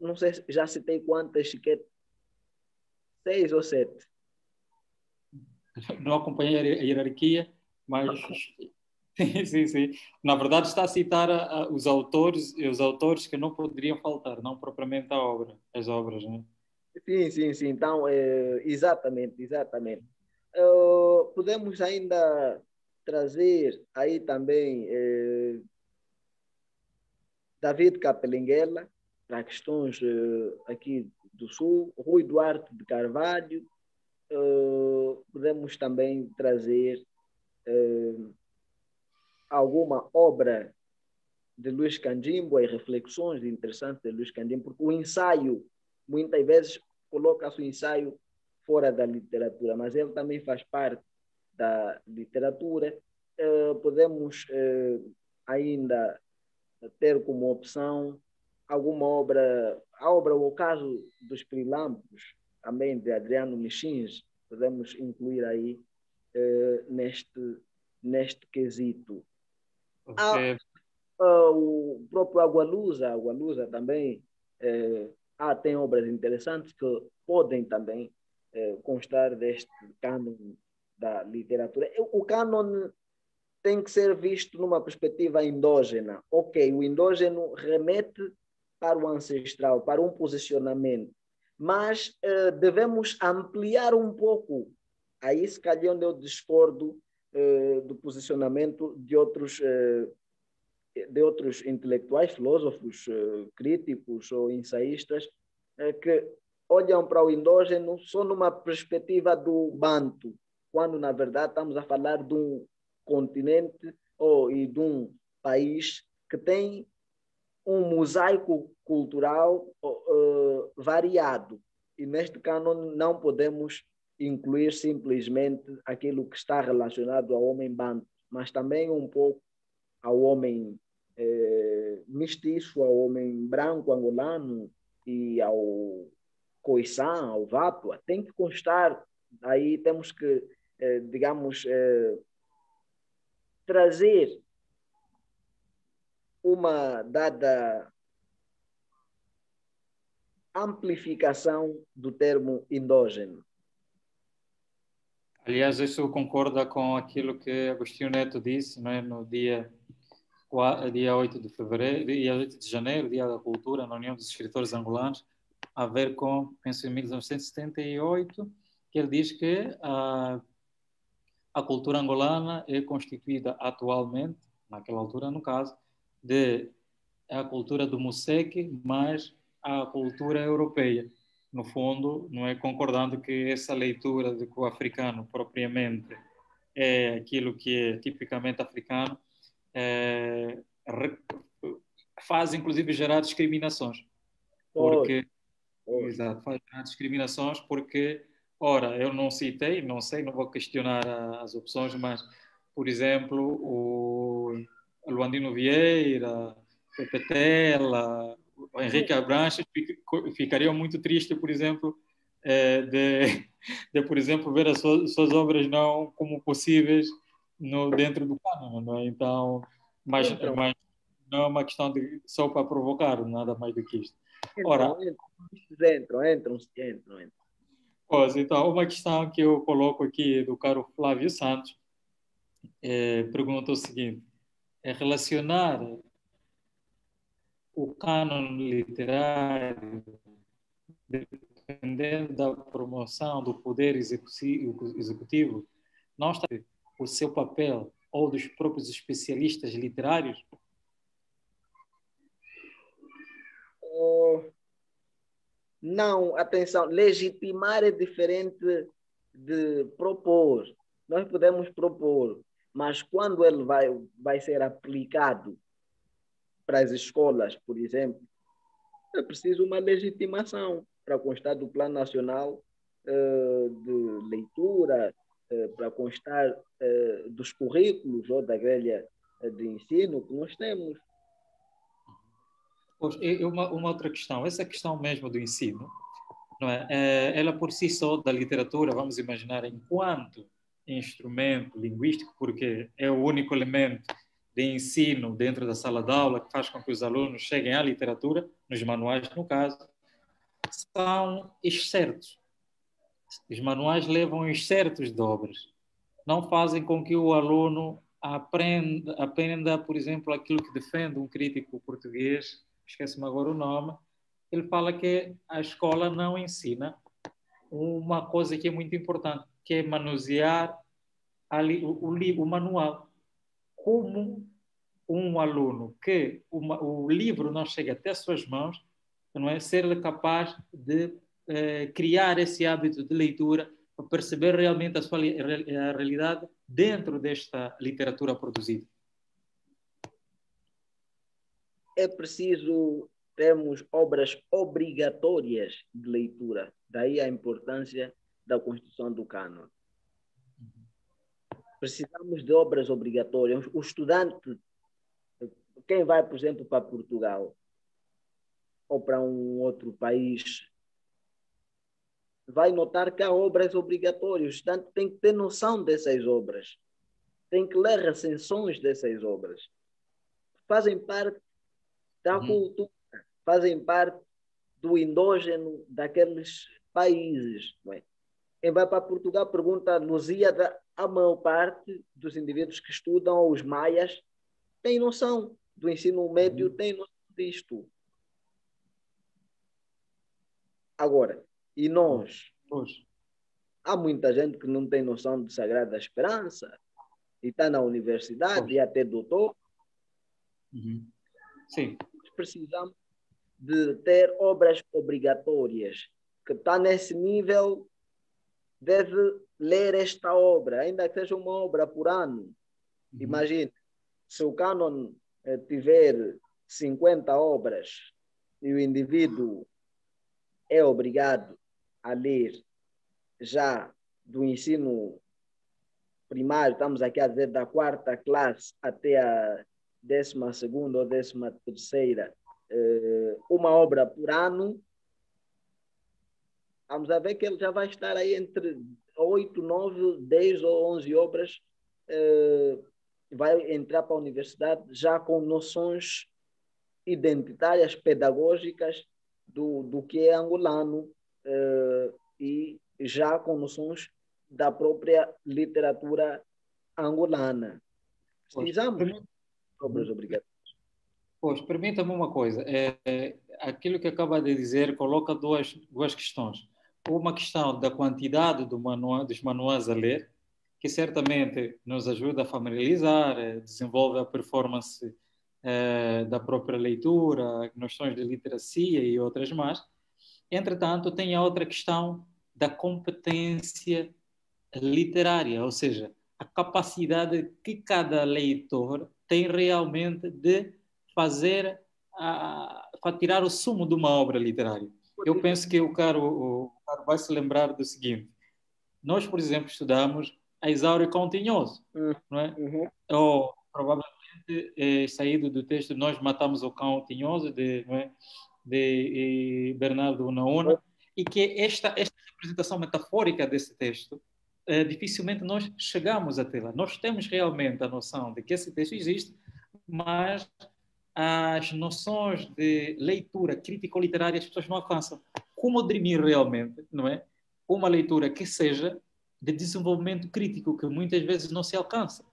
Não sei, já citei quantas, Chiquete? 6 ou 7? Não acompanhei a hierarquia, mas sim. Na verdade está a citar os autores que não poderiam faltar, não propriamente a obra, as obras, né? Sim. Então, exatamente. Podemos ainda trazer aí também David Capelinguela, para questões aqui do Sul, Rui Duarte de Carvalho. Podemos também trazer alguma obra de Luís Candimbo, as reflexões interessantes de Luís Candimbo, porque o ensaio, muitas vezes, coloca-se o ensaio fora da literatura, mas ele também faz parte da literatura. Podemos ainda ter como opção alguma obra, O Ocaso dos Prilampos, também de Adriano Mechins, podemos incluir aí neste quesito. Okay. O próprio Agualusa também tem obras interessantes que podem também constar deste cânon da literatura. O cânon tem que ser visto numa perspectiva endógena. Ok, o endógeno remete para o ancestral, para um posicionamento, mas devemos ampliar um pouco. Aí, se calhar, onde eu discordo do posicionamento de outros intelectuais, filósofos, críticos ou ensaístas, que olham para o endógeno só numa perspectiva do banto, quando, na verdade, estamos a falar de um continente e de um país que tem um mosaico cultural variado. E neste caso não podemos incluir simplesmente aquilo que está relacionado ao homem banto, mas também um pouco ao homem mestiço, ao homem branco angolano e ao Khoisan, ao Vátua. Tem que constar, aí temos que, digamos, trazer uma dada amplificação do termo endógeno. Aliás, isso concorda com aquilo que Agostinho Neto disse, não é? No dia 8 de fevereiro, dia 8 de janeiro, Dia da Cultura, na União dos Escritores Angolanos, a ver com, penso em 1978, que ele diz que a cultura angolana é constituída atualmente, naquela altura no caso, de a cultura do Museque mais a cultura europeia. No fundo, não é, concordando que essa leitura de que o africano propriamente é aquilo que é tipicamente africano, faz inclusive gerar discriminações. Porque, exato, faz gerar discriminações porque, ora, eu não citei, não sei, não vou questionar as opções, mas, por exemplo, o Luandino Vieira, Pepe Tela, o Henrique Abranches ficariam muito tristes, por exemplo, de, por exemplo, ver as suas obras não como possíveis dentro do cânone, não é? Então, mas não é uma questão de só para provocar, nada mais do que isto. Ora, entram. Então, uma questão que eu coloco aqui do caro Flávio Santos pergunta o seguinte: é relacionar o cânone literário dependendo da promoção do poder executivo, não está o seu papel ou dos próprios especialistas literários? Não, atenção, legitimar é diferente de propor. Nós podemos propor, mas quando ele vai ser aplicado para as escolas, por exemplo, é preciso uma legitimação para constar do Plano Nacional de Leitura, para constar dos currículos ou da grelha de ensino que nós temos. Uma outra questão, essa questão mesmo do ensino, não é? Ela por si só, da literatura, vamos imaginar, enquanto instrumento linguístico, porque é o único elemento de ensino dentro da sala de aula que faz com que os alunos cheguem à literatura, nos manuais, no caso, são excertos. Os manuais levam excertos de obras. Não fazem com que o aluno aprenda, por exemplo, aquilo que defende um crítico português, esquece-me agora o nome. Ele fala que a escola não ensina uma coisa que é muito importante, que é manusear o manual. Como um aluno que o livro não chega até as suas mãos, não é ser capaz de criar esse hábito de leitura para perceber realmente a realidade dentro desta literatura produzida. É preciso termos obras obrigatórias de leitura. Daí a importância da construção do cânone. Precisamos de obras obrigatórias. O estudante, quem vai, por exemplo, para Portugal ou para um outro país, vai notar que há obras obrigatórias. O estudante tem que ter noção dessas obras. Tem que ler recensões dessas obras. Fazem parte da cultura, fazem parte do endógeno daqueles países. Não é? Quem vai para Portugal pergunta a Lusíada, a maior parte dos indivíduos que estudam os maias tem noção do ensino médio, tem noção disto. Agora, e nós? Há muita gente que não tem noção de Sagrada Esperança e está na universidade e até doutor. Sim. Precisamos de ter obras obrigatórias. Que está nesse nível deve ler esta obra, ainda que seja uma obra por ano. Imagine, Se o cânon tiver 50 obras e o indivíduo é obrigado a ler já do ensino primário, estamos aqui a dizer da quarta classe até a 12ª ou 13ª, uma obra por ano, vamos a ver que ele já vai estar aí entre 8, 9, 10 ou 11 obras, vai entrar para a universidade já com noções identitárias, pedagógicas do que é angolano, e já com noções da própria literatura angolana. Precisamos obras obrigatórias. Pois, permita-me uma coisa. Aquilo que acaba de dizer coloca duas questões. Uma questão da quantidade dos manuais a ler, que certamente nos ajuda a familiarizar, desenvolve a performance da própria leitura, noções de literacia e outras mais. Entretanto, tem a outra questão da competência literária, ou seja, a capacidade que cada leitor tem realmente de fazer, para tirar o sumo de uma obra literária. Eu penso que o caro vai se lembrar do seguinte: nós, por exemplo, estudamos a Isauro Coutinhoso, não é? Ou provavelmente saído do texto Nós Matamos o Cão Tinhoso, de Bernardo Unaúna, e que esta representação metafórica desse texto, dificilmente nós chegamos a tê-la. Nós temos realmente a noção de que esse texto existe, mas as noções de leitura crítico-literária as pessoas não alcançam. Como dirimir realmente, não é? Uma leitura que seja de desenvolvimento crítico, que muitas vezes não se alcança.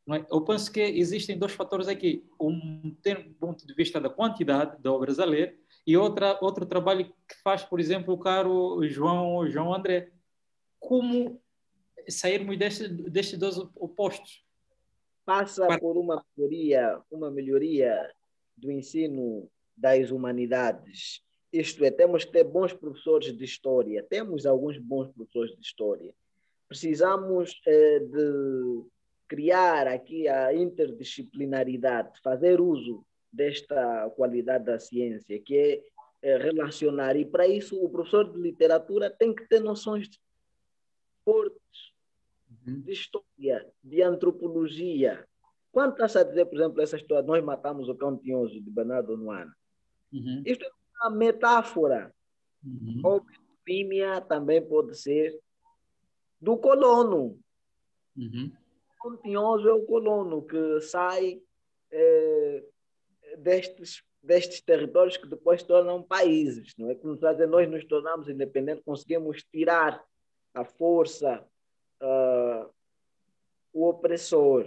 Não é? Eu penso que existem dois fatores aqui. Um ponto de vista da quantidade de obras a ler e outro trabalho que faz, por exemplo, o caro João André. Como sairmos destes dois opostos? Passa por uma melhoria do ensino das humanidades. Isto é, temos que ter bons professores de história. Temos alguns bons professores de história. Precisamos de criar aqui a interdisciplinaridade, fazer uso desta qualidade da ciência, que é relacionar. E para isso o professor de literatura tem que ter noções fortes de história, de antropologia. Quando está a dizer, por exemplo, essa história, Nós Matamos o Cão Tinhoso, de Bernardo Unaúna, isto é uma metáfora. Ou metonímia também pode ser do colono. O Cão Tinhoso é o colono que sai destes territórios que depois se tornam países. Não é? Como está a dizer, nós nos tornamos independentes, conseguimos tirar a força, o opressor.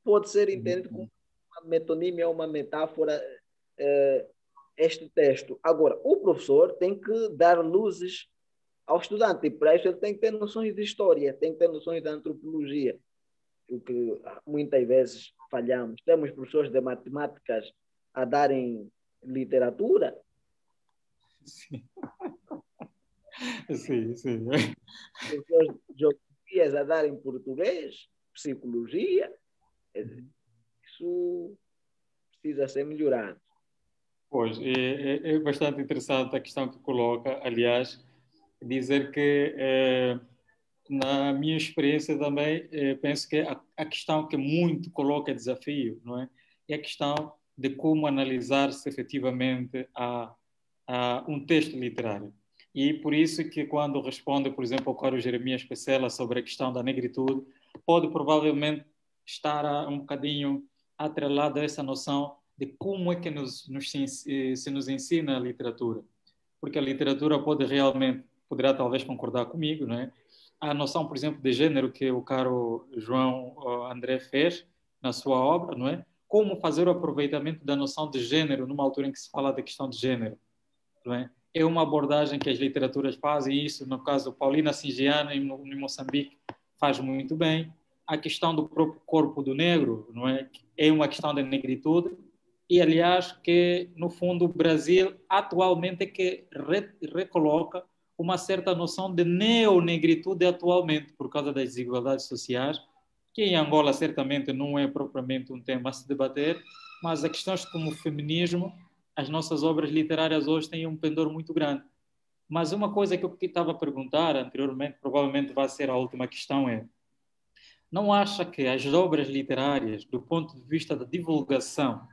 Pode ser entendido como uma metonímia, uma metáfora, este texto. Agora, o professor tem que dar luzes ao estudante, e para isso ele tem que ter noções de história, tem que ter noções de antropologia, o que muitas vezes falhamos. Temos professores de matemáticas a darem literatura. Sim. Sim. Professores de geografias a darem português, psicologia. Isso precisa ser melhorado. Pois, é bastante interessante a questão que coloca, aliás, dizer que, na minha experiência também, penso que a questão que muito coloca desafio, não é? É a questão de como analisar-se efetivamente a um texto literário. E por isso que quando responde, por exemplo, ao caro Jeremias Pecela sobre a questão da negritude, pode provavelmente estar um bocadinho atrelado a essa noção de como é que se nos ensina a literatura. Porque a literatura poderá talvez concordar comigo, não é? A noção, por exemplo, de gênero que o caro João André fez na sua obra, não é? Como fazer o aproveitamento da noção de gênero numa altura em que se fala da questão de gênero, não é? É uma abordagem que as literaturas fazem, isso no caso Paulina Singiana em Moçambique faz muito bem. A questão do próprio corpo do negro, não é? É uma questão da negritude e, aliás, que no fundo o Brasil atualmente é que recoloca uma certa noção de neonegritude atualmente por causa das desigualdades sociais, que em Angola certamente não é propriamente um tema a se debater, mas a questões como o feminismo, as nossas obras literárias hoje têm um pendor muito grande. Mas uma coisa que eu estava a perguntar anteriormente, provavelmente vai ser a última questão, é: não acha que as obras literárias, do ponto de vista da divulgação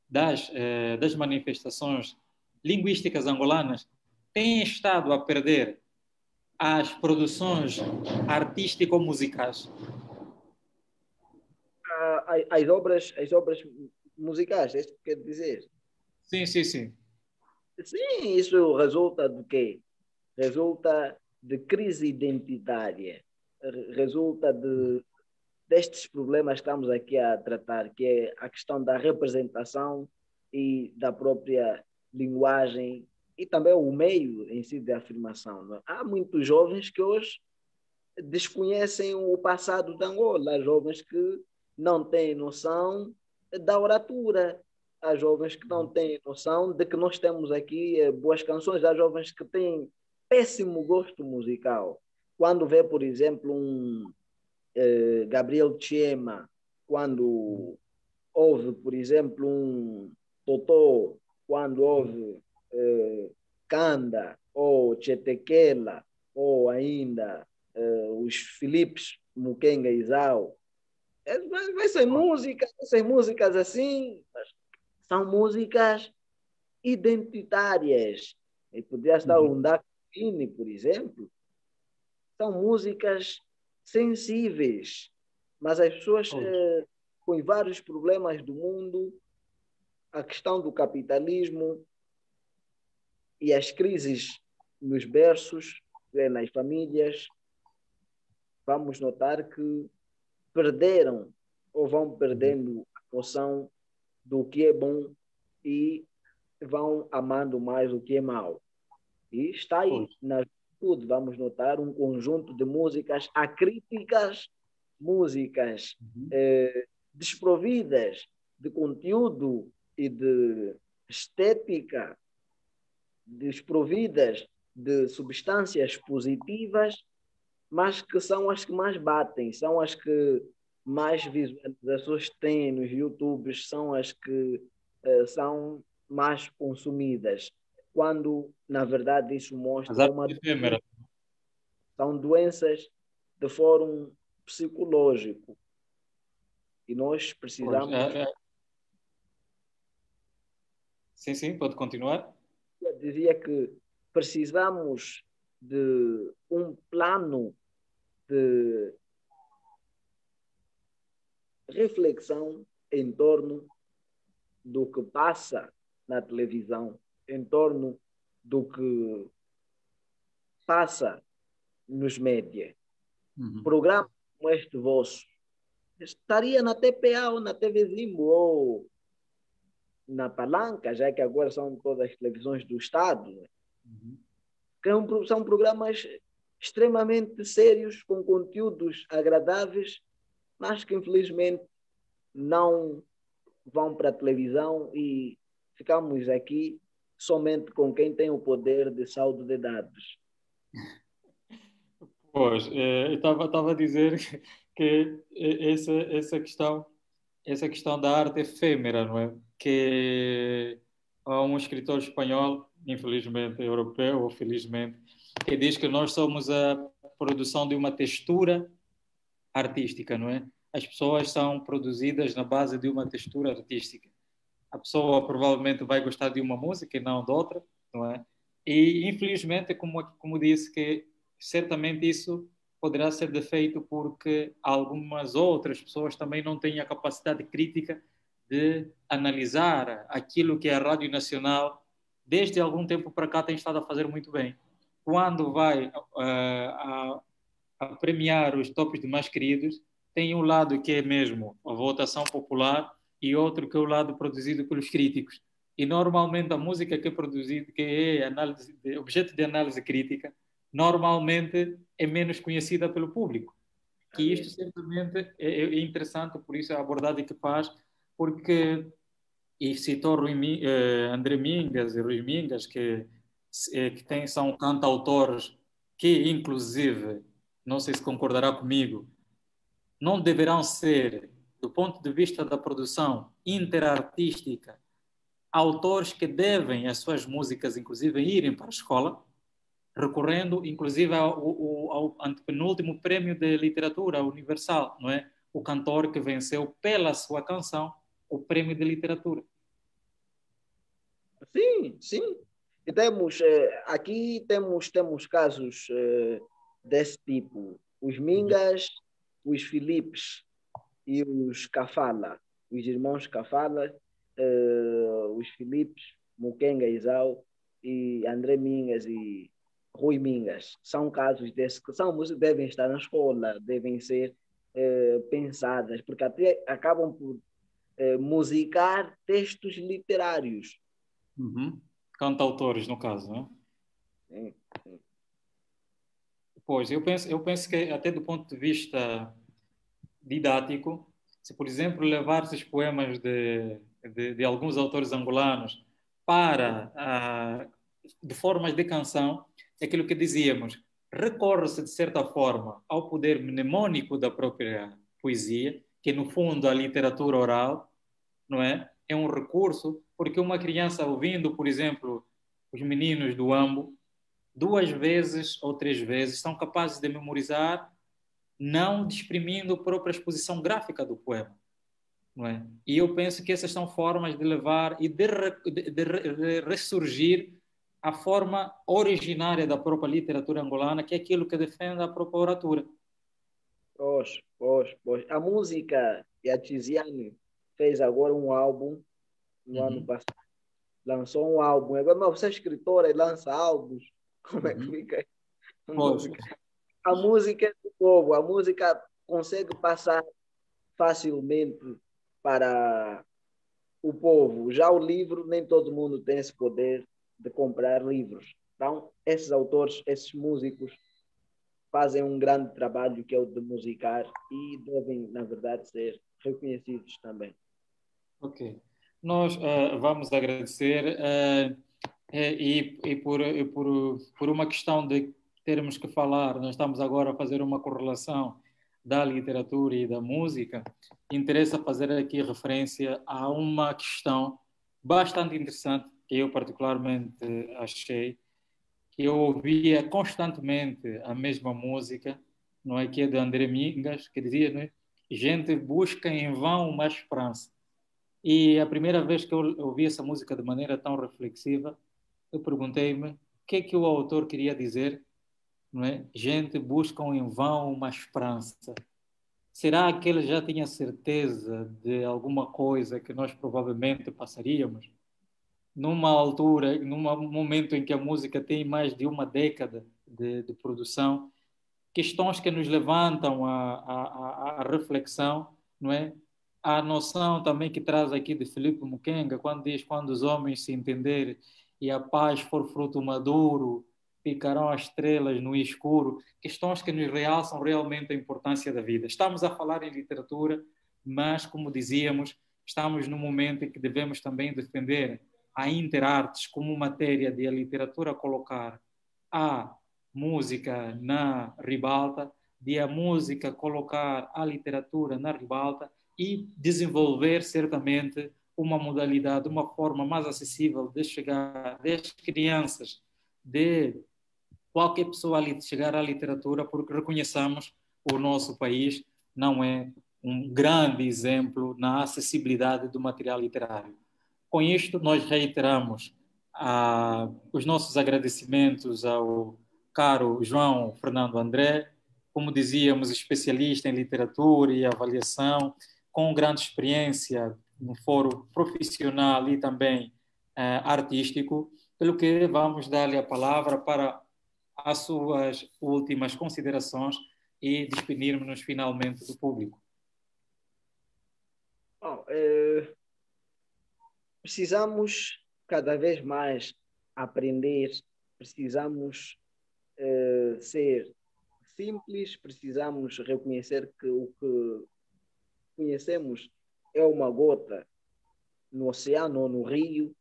das manifestações linguísticas angolanas, têm estado a perder as produções artístico-musicais? As obras musicais, é isso que quer dizer? Sim, sim, sim. Sim, isso resulta do quê? Resulta de crise identitária, resulta destes problemas que estamos aqui a tratar, que é a questão da representação e da própria linguagem e também o meio em si de afirmação. Não é? Há muitos jovens que hoje desconhecem o passado de Angola, jovens que não têm noção da oratura, há jovens que não têm noção de que nós temos aqui boas canções, há jovens que têm péssimo gosto musical. Quando vê, por exemplo, um Gabriel Chema, quando houve, por exemplo, um Totó, quando houve Kanda, ou Chetequela, ou ainda os Filipes Mukenga Isao. Vai ser músicas assim, são músicas identitárias. E podia estar um Dakini, por exemplo, são músicas sensíveis, mas as pessoas com vários problemas do mundo, a questão do capitalismo e as crises nos berços, nas famílias, vamos notar que perderam ou vão perdendo a noção do que é bom e vão amando mais o que é mau. E está aí na juventude, vamos notar um conjunto de músicas acríticas, músicas desprovidas de conteúdo e de estética, desprovidas de substâncias positivas, mas que são as que mais batem, são as que mais visualizações têm nos YouTubes, são as que são mais consumidas, quando na verdade isso mostra são doenças de fórum psicológico e nós precisamos. Sim, sim, pode continuar. Eu dizia que precisamos de um plano de reflexão em torno do que passa na televisão, em torno do que passa nos médias. Programas como este vosso estaria na TPA ou na TV Zimbo ou na Palanca, já que agora são todas as televisões do Estado. Né? São programas extremamente sérios, com conteúdos agradáveis, mas que infelizmente não vão para a televisão e ficamos aqui somente com quem tem o poder de saldo de dados. Pois, eu estava a dizer que essa questão da arte efêmera, não é? Que há um escritor espanhol, infelizmente europeu ou felizmente, que diz que nós somos a produção de uma textura artística, não é? As pessoas são produzidas na base de uma textura artística. A pessoa provavelmente vai gostar de uma música e não de outra, não é? E infelizmente, como disse, que certamente isso poderá ser defeito porque algumas outras pessoas também não têm a capacidade crítica de analisar aquilo que a Rádio Nacional, desde algum tempo para cá, tem estado a fazer muito bem. Quando vai a premiar os tops de mais queridos, tem um lado que é mesmo a votação popular e outro que é o lado produzido pelos críticos. E normalmente a música que é produzida, que é objeto de análise crítica, normalmente é menos conhecida pelo público. Que isto certamente é interessante, por isso a abordagem que faz, porque, e citou André Mingas e Rui Mingas, que são cantautores que, inclusive, não sei se concordará comigo, não deverão ser, do ponto de vista da produção interartística, autores que devem as suas músicas, inclusive, irem para a escola, recorrendo, inclusive, ao antepenúltimo prémio de literatura universal, não é? O cantor que venceu pela sua canção o prémio de literatura. Sim, sim. E temos, aqui temos casos desse tipo. Os Mingas, os Filipes e os Cafala, os irmãos Cafala, os Filipes, Mukenga Isau e André Mingas e Rui Mingas. São casos desses que são músicas que devem estar na escola, devem ser pensadas, porque até acabam por musicar textos literários. Uhum. Cantautores, no caso, não é? Sim, sim. Pois, eu penso que até do ponto de vista didático, se, por exemplo, levar esses poemas de alguns autores angolanos para, de formas de canção, é aquilo que dizíamos, recorre-se, de certa forma, ao poder mnemônico da própria poesia, que, no fundo, a literatura oral, não é? É um recurso, porque uma criança ouvindo, por exemplo, os meninos do Ambo, 2 vezes ou 3 vezes, são capazes de memorizar, não exprimindo a própria exposição gráfica do poema, não é? E eu penso que essas são formas de levar e de ressurgir a forma originária da própria literatura angolana, que é aquilo que defende a própria oratura. Pois. A música, e a Tiziane fez agora um álbum no ano Uhum. passado. Lançou um álbum. Agora, mas você é escritora e lança álbuns. Como é que Uhum. fica? Pois. A música é do povo. A música consegue passar facilmente para o povo. Já o livro, nem todo mundo tem esse poder de comprar livros. Então, esses autores, esses músicos, fazem um grande trabalho que é o de musicar e devem, na verdade, ser reconhecidos também. Ok. Nós vamos agradecer por uma questão de termos que falar, nós estamos agora a fazer uma correlação da literatura e da música. Interessa fazer aqui referência a uma questão bastante interessante que eu particularmente achei, que eu ouvia constantemente a mesma música, não é, que é de André Mingas, que dizia, não é? Gente busca em vão uma esperança. E a primeira vez que eu ouvi essa música de maneira tão reflexiva, eu perguntei-me o que é que o autor queria dizer, não é? Gente busca em vão uma esperança. Será que ele já tinha certeza de alguma coisa que nós provavelmente passaríamos? Numa altura, num momento em que a música tem mais de uma década de produção, questões que nos levantam a reflexão, não é? A noção também que traz aqui de Filipe Mukenga, quando diz: quando os homens se entenderem e a paz for fruto maduro, ficarão as estrelas no escuro. Questões que nos realçam realmente a importância da vida. Estamos a falar em literatura, mas, como dizíamos, estamos num momento em que devemos também defender a interartes como matéria de a literatura colocar a música na ribalta, de a música colocar a literatura na ribalta e desenvolver certamente uma modalidade, uma forma mais acessível de chegar das crianças, de qualquer pessoa ali chegar à literatura, porque reconheçamos o nosso país não é um grande exemplo na acessibilidade do material literário. Com isto, nós reiteramos os nossos agradecimentos ao caro João Fernando André, como dizíamos, especialista em literatura e avaliação, com grande experiência no foro profissional e também artístico, pelo que vamos dar-lhe a palavra para as suas últimas considerações e despedirmos-nos finalmente do público. Bom, precisamos cada vez mais aprender, precisamos ser simples, precisamos reconhecer que o que conhecemos é uma gota no oceano ou no rio,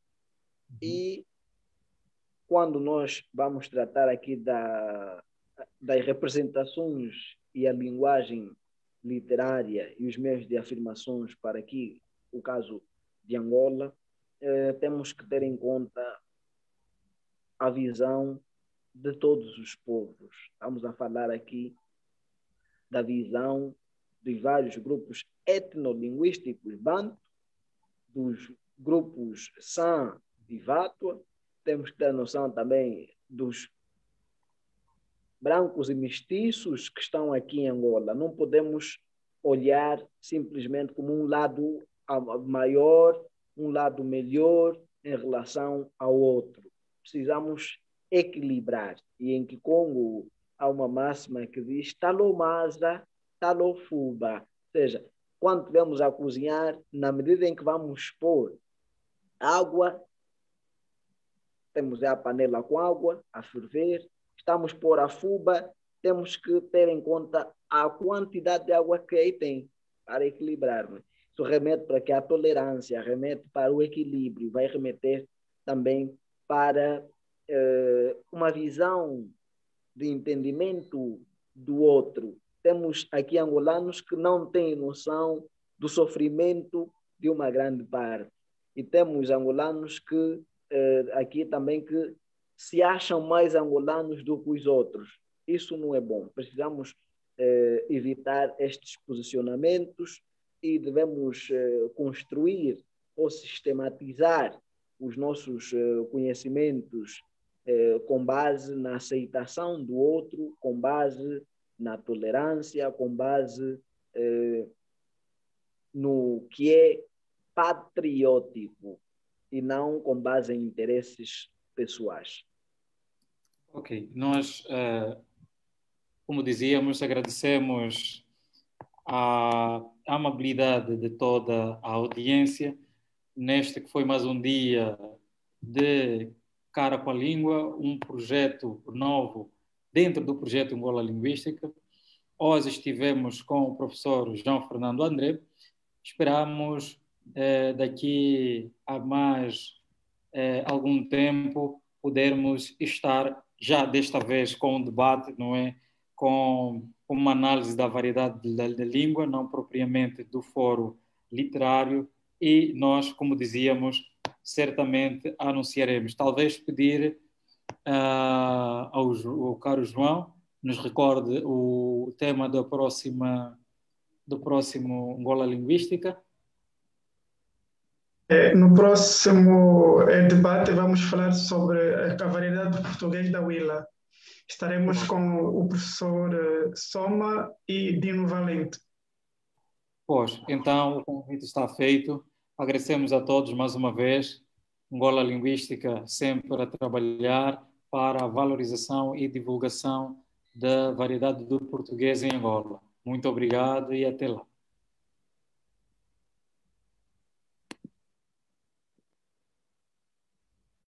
e quando nós vamos tratar aqui das representações e a linguagem literária e os meios de afirmações para aqui, o caso de Angola, temos que ter em conta a visão de todos os povos. Estamos a falar aqui da visão de vários grupos etnolinguísticos banto, dos grupos San e Vatua. Temos que ter noção também dos brancos e mestiços que estão aqui em Angola. Não podemos olhar simplesmente como um lado maior, um lado melhor em relação ao outro. Precisamos equilibrar. E em Kikongo há uma máxima que diz talomasa, talofuba. Ou seja, quando estivermos a cozinhar, na medida em que vamos pôr água, temos a panela com água a ferver, estamos por a fuba, temos que ter em conta a quantidade de água que aí tem para equilibrar. Né? Isso remete para que a tolerância, remete para o equilíbrio, vai remeter também para uma visão de entendimento do outro. Temos aqui angolanos que não têm noção do sofrimento de uma grande parte. E temos angolanos que aqui também que se acham mais angolanos do que os outros. Isso não é bom. Precisamos evitar estes posicionamentos e devemos construir ou sistematizar os nossos conhecimentos com base na aceitação do outro, com base na tolerância, com base no que é patriótico e não com base em interesses pessoais. Ok, nós, como dizíamos, agradecemos a amabilidade de toda a audiência neste que foi mais um dia de Cara com a Língua, um projeto novo dentro do projeto Angola Linguística. Hoje estivemos com o professor João Fernando André. Esperamos daqui a mais algum tempo podermos estar já desta vez com um debate, não é? Com uma análise da variedade da língua, não propriamente do foro literário, e nós, como dizíamos, certamente anunciaremos. Talvez pedir ao caro João nos recorde o tema do próximo Angola Linguística. No próximo debate vamos falar sobre a variedade do português da Willa. Estaremos com o professor Soma e Dino Valente. Pois, então o convite está feito. Agradecemos a todos mais uma vez. Angola Linguística sempre a trabalhar para a valorização e divulgação da variedade do português em Angola. Muito obrigado e até lá.